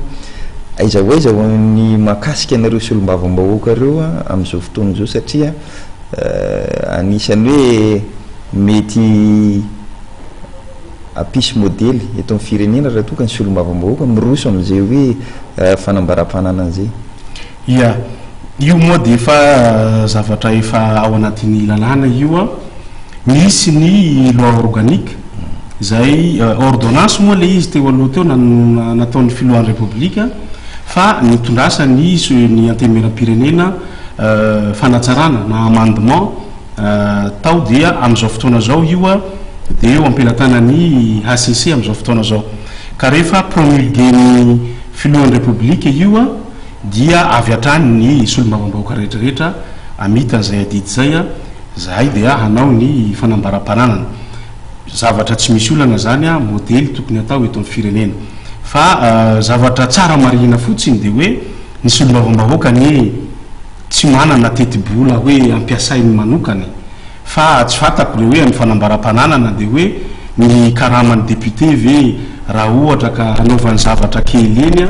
aiza hoaiza ny makasika anareo solomavambahoaka reo am'izao fotoana zao satria anisany hoe mety apisy modely eto amin'ny firenena raha toka ny solomavambahoaka miroso am'izay hoe fanambaram-panana zay io moa dia efa zavatra efa ao anatin'ny lalàna io misy ny loi organique zay ordonnance moa le izy teo aloha teo nataon'ny filohan'ny république fa nitondrasany ny antemeram-pirenena fanatsarana na amendement tao dia am'izao fotoana zao io a de eo ampelantanany HCC am'izao fotoana zao ka rehefa promulgueny filohan'ny republique io a dia avy atrany ny solombavambahoaka rehetrarehetra amitan'izay adidy zay a zahay dia hanao ny fanambaram-pananana zavatra tsy misy olana zany a modely tokony atao eto amin'ny firenena fa zavatra tsara marihina fotsiny de hoe ny solombavambahoaka ny tsy manana tetibola hoe ampiasainy manokany fa tsy fatako le hoe amin'ny fanambaram-pananana de hoe ny karaman'ny député ve raha ohatra ka anaovany zavatra kely eny a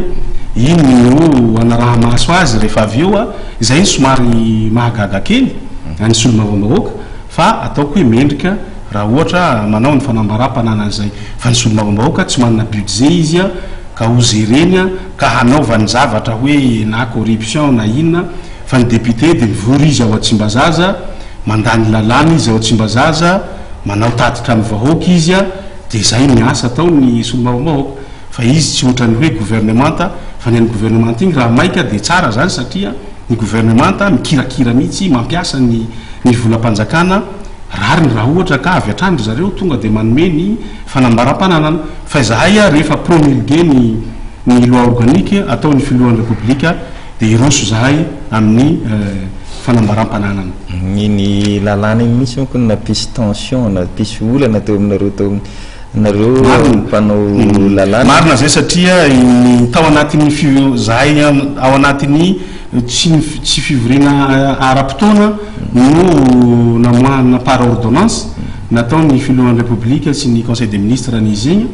iny no anaraha maso azy rehefa avy eo a izay ny somary mahagaga kely any solombavambahoaka fa ataoko hoe mendrika raha ohatra manao ny fanambaram-pananana zay fa ny solombavambahoaka tsy manana budget izy a ka ho zereny a ka hanaovany zavatra hoe na corruption na inona fa ny député de mivory izy ao Tsimbazaza mandany lalàna izy ao Tsimbazaza manao tatitra amin'ny vahoaka izy a de zay miasa atao ny solombavambahoaka fa izy tsy ohatrany hoe gouvernemanta fa ny an'ny gouvernemanta iny raha maika de tsara zany satria ny gouvernemanta mikirakira mihitsy mampiasa ny volam-panjakana rariny raha ohatra ka avy atrany zareo tonga de manome ny fanambaram-pananana fa zahay a rehefa promulgué ny loi organique ataon'ny filohan'ny republique de iroso zahay amin'ny fanambaram-pananana ny lalàna iny misy moko napisy tension napisy olana teo aminareo mpanao lalàna marina zay satria ny tao anatin'ny zahay ao anatin'ny tsy fivorina ara-potoana no namoahana par ordonnance nataony filohan'ny republique sy ny conseil des ministres n'izy igny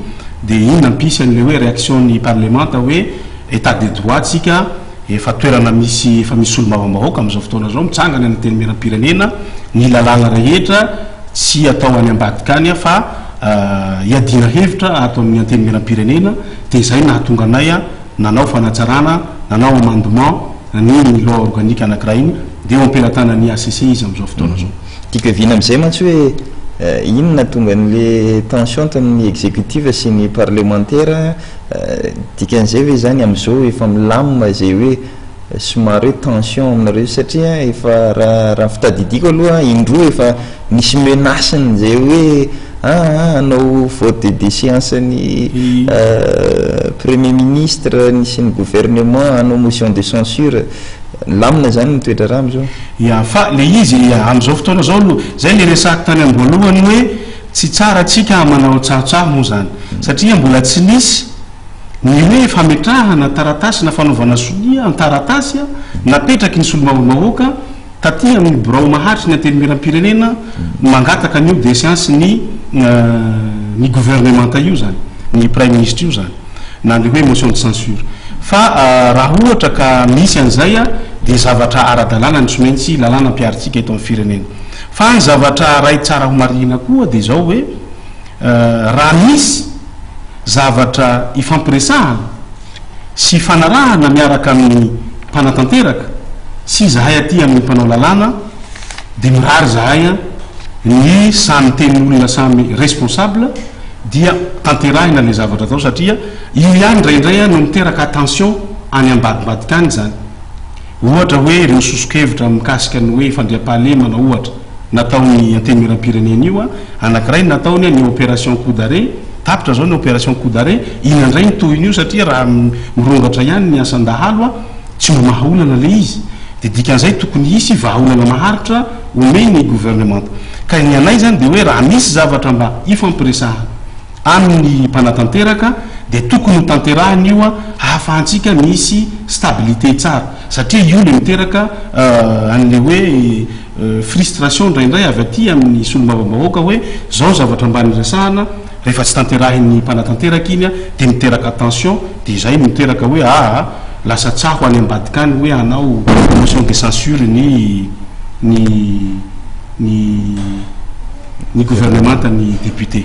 de iny nampisy an'le hoe réaction ny parlementa hoe état de droit tsika efa toerana misy efa misy solombavambahoaka am'izao fotoana zao mitsangany amin'ny teny meram-pirenena ny lalàna rehetra tsy atao any ambadika any fa iadina hevitra atao amin'ny anteny meram-pirenena de zay nahatonga anay a nanao fanatsarana nanao amendement ny loi organique anakiraha iny de eo ampelantanany ACC izy am'izao fotoana zao tiako evina am'izay mantsy hoe inona tonga n'le tension tamin'ny exécutif sy ny parlementaire dikan'izay hoe zany am'izao efa milamina zay hoe somary hoe tension aminareo satria efa raha fitadidiko aloha indroa efa nisy menaceny zay hoe anao vote de déchéance ny premier ministre nisy ny gouvernement anao motion de censure lamina zany nitoetra raha am'izao ya fa le izy am'izao fotoana zao aloha zay le resaka tany amboalohany hoe tsy tsara atsika manao tsahotsaho moa zany satria mbola tsy nisy ny hoe fametrahana taratasy na fanaovana sonia an-taratasy a napetraky ny solombavambahoaka taty amin'ny birao maharitry ny anteny meram-pirenena mangataka an'io déchéance ny gouvernementa io zany ny prime ministre io zany na le hoe motion de censure fa raha ohatra ka misy an'izay a de zavatra ara-dalàna ny tsy maintsy lalàna ampiaritsika eto amin'ny firenena fa ny zavatra ray tsara ho marihina koa de zao hoe raha misy zavatra ifampiresahana sy fanarahana miaraka amin'ny mpanatanteraka sy zahay aty amin'ny mpanao lalàna de mirary zahay a ny samy tenyolona samy responsable dia tanterahina le zavatra atao satria io ihany ndraindray a no miteraka attention any ambadimbadika any zany ohatra hoe reo sosokevitra mikasika ny hoe fandriam-pahalemana ohatra nataony anteny meram-pirenena io a anakiray nataony ny opération coup d'arrêt tapitra zao ny opération coup d'arrêt inandray ny tohiny io satria raha mirongatra ihany ny asandahalo a tsy mba mahaolana le izy de dikan'izay tokony isy vahaolana maharitra omeny ny gouvernement ka ny anay zany de hoe raha misy zavatra mba ifampiresahana amin'ny mpanatanteraka de tokony ho tanterahany io a hahafahantsika misy stabilité tsara satria io le miteraka an'le hoe frustration ndraindray avy aty amin'ny solombavambahoaka hoe zao zavatra mba niresahana rehefa tsy tanterahin'ny mpanatanteraka iny a de miteraka attention de zay miteraka hoe lasa tsaho any ambadika any hoe anao motion de censure ny gouvernementa ny député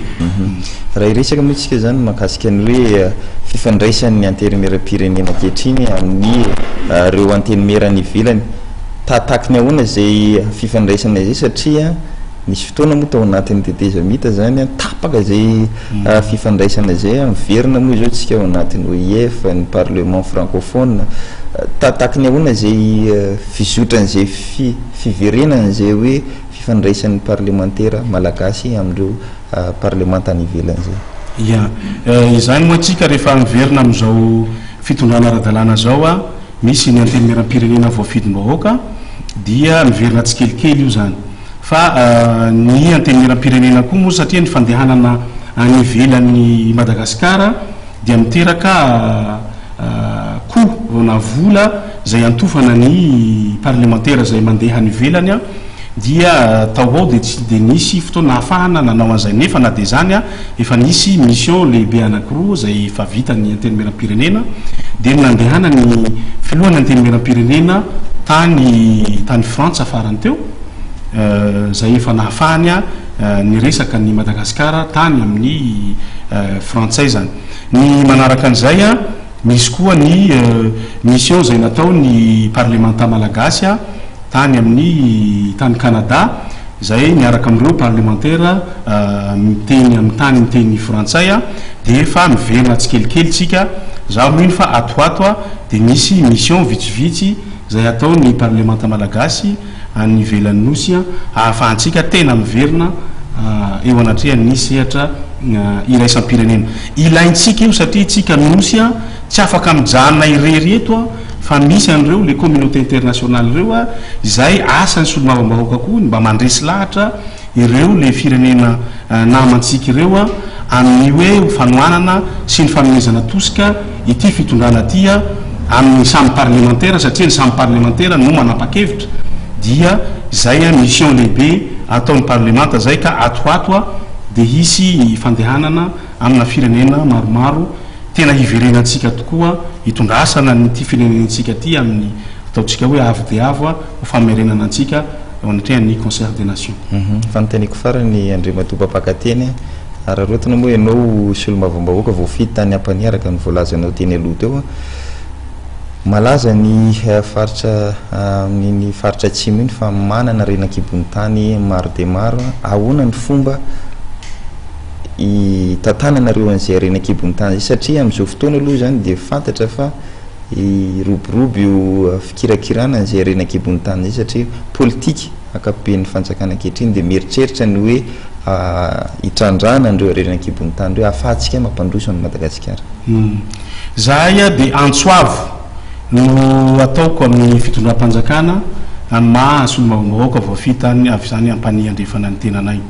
raha iresaka moa tsika zany mahakasika ny hoe fifandraisan'ny anteny-meram-pirenena ankehitriny amin'ny reo anteny-merany ivelany tatakiny ahoana zay fifandraisana zay satria nisy fotoana moa tao anatin'ny teteza mita zany tapaka zay fifandraisana zay miverina moa zao tsika ao anatin'ny OIF ny parlement francophone tatakiny ahoana zay fizotran'zay fiverenana zay hoe ifandraisan'ny parlementaire malagasy amindreo parlemanta any ivelany zay. Ya izany moa tsika rehefa miverina am'izao fitondrana ara-dalàna zao a misy ny anteny miram-pirenena voafidom-bahoaka dia miverina tsikelikely io zany fa ny anteny miram-pirenena koa moa satria ny fandehanana any ivelan'ny Madagasikara dia miteraka koa na vola zay antofana ny parlementaire zay mandeha any ivelany a dia tao ao de nisy fotoana ahafahana nanao an'izay nefa na de zany a efa nisy mission lehibe anankiroa zay efa vita ny anteny miram-pirenena de nandehana ny filohan'ny anteny miram-pirenena tany Frantsa farany teo zay efa nahafahany a ny resaka ny Madagasikara tany amin'ny frantsay zany. Ny manaraka an'izay a misy koa ny mission zay natao ny parlementa malagasy a tany amin'ny tany Canada zay miaraka am'ireo parlementaire miteny amin'ny tany miteny frantsay a de efa miverina tsikelikely tsika zaho mino fa atoato a de misy mission vitsivitsy zay atao ny parlementa malagasy any ivelan'ny nosy a ahafahantsika tena miverina eo anatrehan'ny sehatra iraisam-pirenena ilaintsika io satria tsika nosy a tsy afaka mijanona irery eto a fa misy an'ireo le communauté internationale ireo a izay asany solomavambahoaka koa mba mandresy lahatra ireo le firenena namantsika ireo a amin'ny hoe fanoanana sy ny fanomezana tosika ity fitondrana ty a amin'ny samy parlementaire satria ny samy parlementaire no manapa-kevitra dia zay a mission lehibe ataon'ny parlementa zay ka atoato a de hisy fandehanana amina firenena maromaro tena hiverenantsika tokoa hitondrasana nyty firenenantsika ty amin'ny ataotsika hoe avo de avo a ho famerenana antsika eo anatrehan'ny concert des nations. Fanontaniako farany Andriamatoa-Papakateny ary rotona moa ianao solomavambahoaka voafidy tany ampaniaraka ny voalazanao teny aloha teo malaza ny faritra amin'ny faritra atsimo iny fa manana renakibony tany maro de maro ahoana ny fomba tatananareo an'izay renakibony tany zay satria am'izao fotoana aloha zany de fantatra fa iroborobo io fikirakirana an'izay renakibony tany zay satria politika akapoben'ny fanjakana ankehitriny de mieritreritra ny hoe hitrandrana andreo renakibony tany reo ahafahantsika mampandroso any Madagasikara. Zahay a de antsoavo no ataoko amin'ny fitondram-panjakana ma solomavambahoaka voafitany avy zany ampany andrefana ny tenanay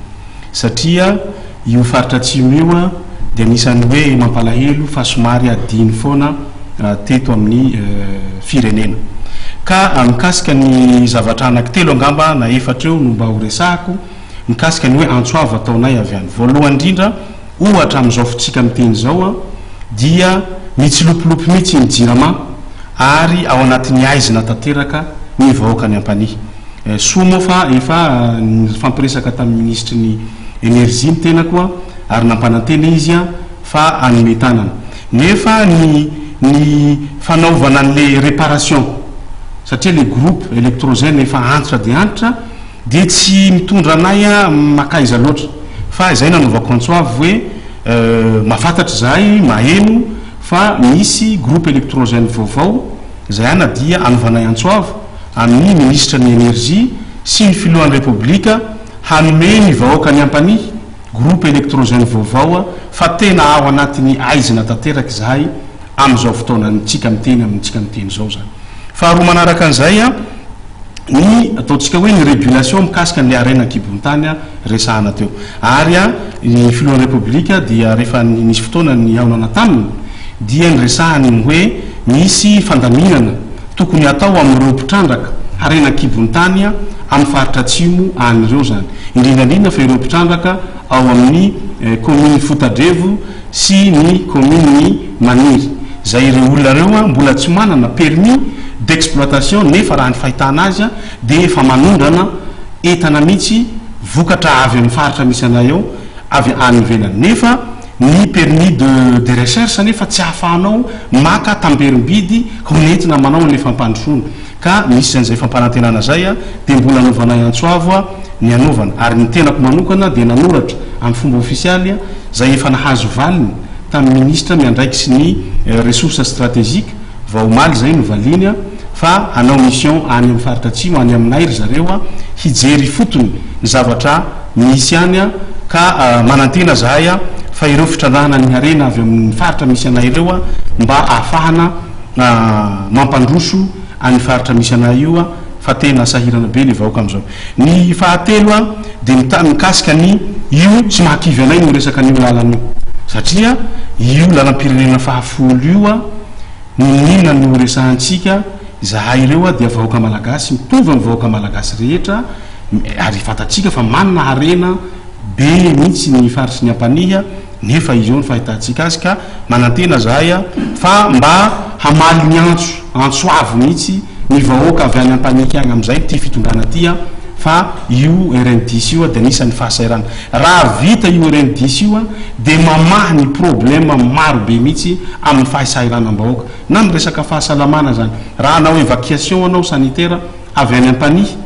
satria io faritra atsimo io a de anisan'ny hoe mampalahelo fa somary adiny foana teto amin'ny firenena ka mikasika ny zavatra anankitelo angamba na efatra eo no mba ho resahako mikasika ny hoe antsoavo ataonay avy any voalohany indrindra ohatra am'izao fotsika miteny zao a dia mitsilopilopy mihitsy ny jirama ary ao anatin'ny aizina tanteraka ny vahoaka ny ampany soa moa fa efa fampiresaka tamin'ny ministre ny énergie ny tena koa ary nampanantena izy a fa anome tanana nefa ny fanaovana an'le réparation satria le groupe électrogène efa antitra de antitra de tsy mitondra anay a makaiza loatra fa izay nanaovako antsoavo hoe mahafantatra zahay maheno fa misy groupe électrogène vaovao zay ana dia anovanay antsoavo amin'ny ministre ny énergie sy ny filohan'ny république hanome ny vahoaka ny ampany groupe électrogène vaovao fa tena ao anatin'ny aizina tanteraka zahay am'izao fotoana nitsika miteny amintsika miteny zao zany. Faharoa manaraka an'izay a ny ataotsika hoe ny régulation mikasika ny arenakibony tany a resahana teo ary a ny filohan'ny république dia rehefa nisy fotoana ny aonana taminy dia ny resahany ny hoe misy fandaminana tokony atao amin'ireo mpitrandraka arenakibony tany a amin'ny faritra atsimo an'ireo zany indrindrandrindra fa ireo mpitrandraka ao amin'ny commune Fotadrevo sy ny commune ny Maniry zay ireo olona reo a mbola tsy manana permis d'exploitation nefa raha ny fahitana azy a de efa manondrana entana mihitsy vokatra avy amin'ny faritra misy anay eo avy any ivelany nefa ny permis de recherche nefa tsy ahafahanao maka tamberim-bidy ho nentina manao an'le fampandrosoana ka misy zan'izay fampanantenana zay a de mbola anovanay antsoavo a ny anovana ary ny tenako manokana de nanoratra amin'ny fomba ofisialy a zay efa nahazo valiny tamin'ny ministre miandraiky sy ny ressources stratégiques vaomaly zay no valiny a fa anao mission any amin'ny faritra atsimo any aminay ry zareo a hijery fotony ny zavatra misy any a ka manantena zahay a fa ireo fitrandrahana ny harena avy amin'ny faritra misy anay ireo a mba ahafahana mampandroso any faritra misy anay io a fa tena sahirana be le vahoaka am'izao. Ny fahatelo a de mikasika ny io tsy mahakivy anay no resaka an'io lalan'io satria io lalam-pirenena fahafolo io a ninona no resahantsika zahay ireo a dia vahoaka malagasy mitovy amin'ny vahoaka malagasy rehetra ary fatatsika fa manana harena be mihitsy ny faritry ny ampaniha nefa izo ny fahitantsika azy ka manantena zahay a fa mba hamaly ny antsoavo mihitsy ny vahoaka avy any ampaniha agny am'izay ty fitondrana ty a fa io RN10 io a de anisan'ny fahasairana raha vita io RN10 io a de mamaha ny problème maro be mihitsy amin'ny fahasairana am-bahoaka na ny resaka fahasalamana zany raha anao évacuation anao sanitaire avy any ampaniha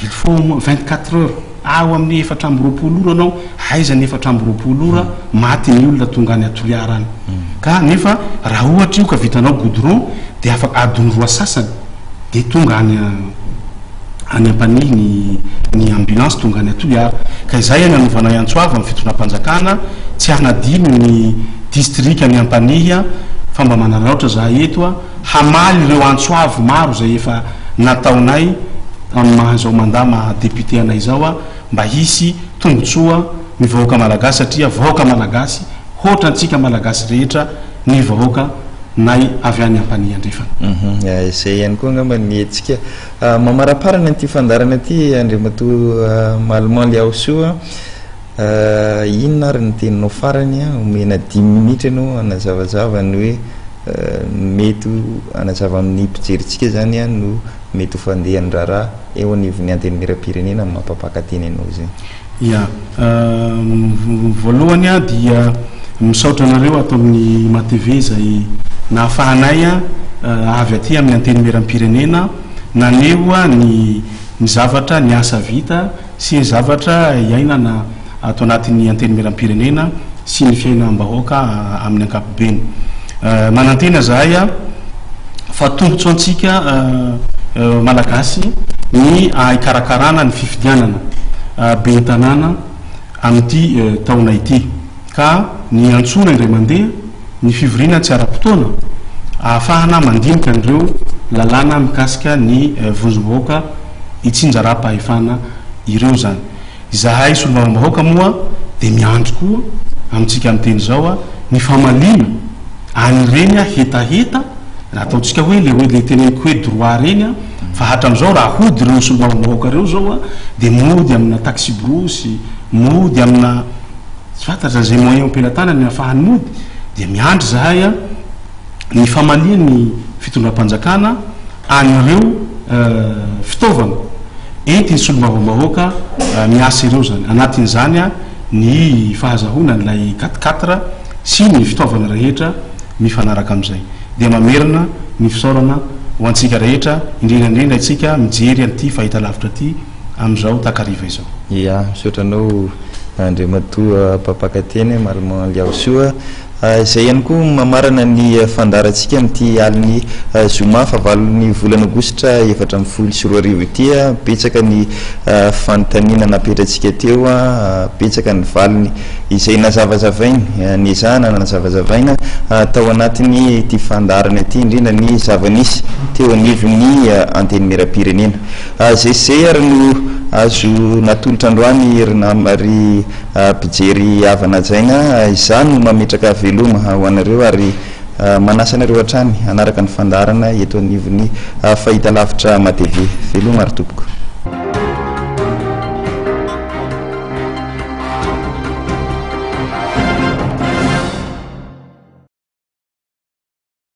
il faut 24 heures ao amin'ny 420 ora anao aizany 420 ora maty ny olona tonga any atoliara any ka nefa raha ohatra io ka vitanao goudron de afaka adiny roa sasany de tonga any ampanihy ny ambulance tonga any atoliara ka izay any anovanao antsoava amin'ny fitondram-panjakana tsy hanadino ny district any ampanihy fa mba manana ohatra zahay eto a hamaly ireo antsoavo maro zay efa nataonay am'mahazao mandama député anay zao a mba hisy tombotsoa ny vahoaka malagasy satria vahoaka malagasy hoatra antsika malagasy rehetra ny vahoaka nay avy any ampaniha andrefana zay ihany koa ngamba ny etsika mamaraparana nyty fandarana ty andriamatoa Mallement Liaoso inona ary ny teninao farany a omena 10 minitra anao anazavazava ny hoe mety anazava amin'ny mpijeritsika zany a no mety ho fandehany raharaha eo anivony anteny miram-pirenena mampapakateny anao zay ya voalohany a dia misaotra anareo atao amin'ny matv zay nahafahanay a avy aty amin'ny anteny miram-pirenena naneo a ny zavatra ny asa vita sy ny zavatra iainana atao anatin'ny anteny miram-pirenena sy ny fiainam-bahoaka amin'ny ankapobeny manantena zahay a fa tombotso antsika malagasy ny ikarakarana ny fifidianana be tanàna amin'ity taona ity ka ny antsona indray mandeha ny fivorina tsy ara-potoana ahafahana mandinika an'ireo lalàna mikasika ny vonjom-bahoaka itsinjara-pahefana ireo zany zahay solomam-bahoaka moa de miandro koa amintsika amin'ny teny zao a ny famalina anyreny a hetaheta raha ataotsika hoe le teneniko hoe droit reny a fa hatram'izao raha hody reo solomam-bahoaka reo zao a de mody amina taxi brosy mody amina tsy fantatra zay moyen ampelatana ny ahafahany mody de miandry zahay a ny famalia ny fitondram-panjakana an'ireo fitaovana entiny solomam-bahoaka miasa ireo zany anatin'izany a ny fahazahona n'lay 4 sy ny fitaovana rehetra mifanaraka am'izay de mamerina ny fisaorana ho antsika rehetra indrindrandrindra itsika mijery an'ity fahita lavitra ty am'izao takariva izao ya misaotra anao andriamatoa papakateny Mallement Liaoso zay ihany koa mamarana ny fandarantsika amin'ity aliny zoma fa valony volana aogositra 2024 ity betsaka ny fanontaniana napetratsika teo betsaka ny valiny izay nazavazavainy ny zana nazavazavaina tao anatiny ty fandarana ity indrindra ny zavanisy teo anivony anteny miram-pirenena zay ary no azo natolotra androany ry mpijery avanajaina izany no mametraka veloma ho anareo ary manasa anareo hatrany anaraka ny fandarana eto anivony fahita lavitra matv veloma ary tompoko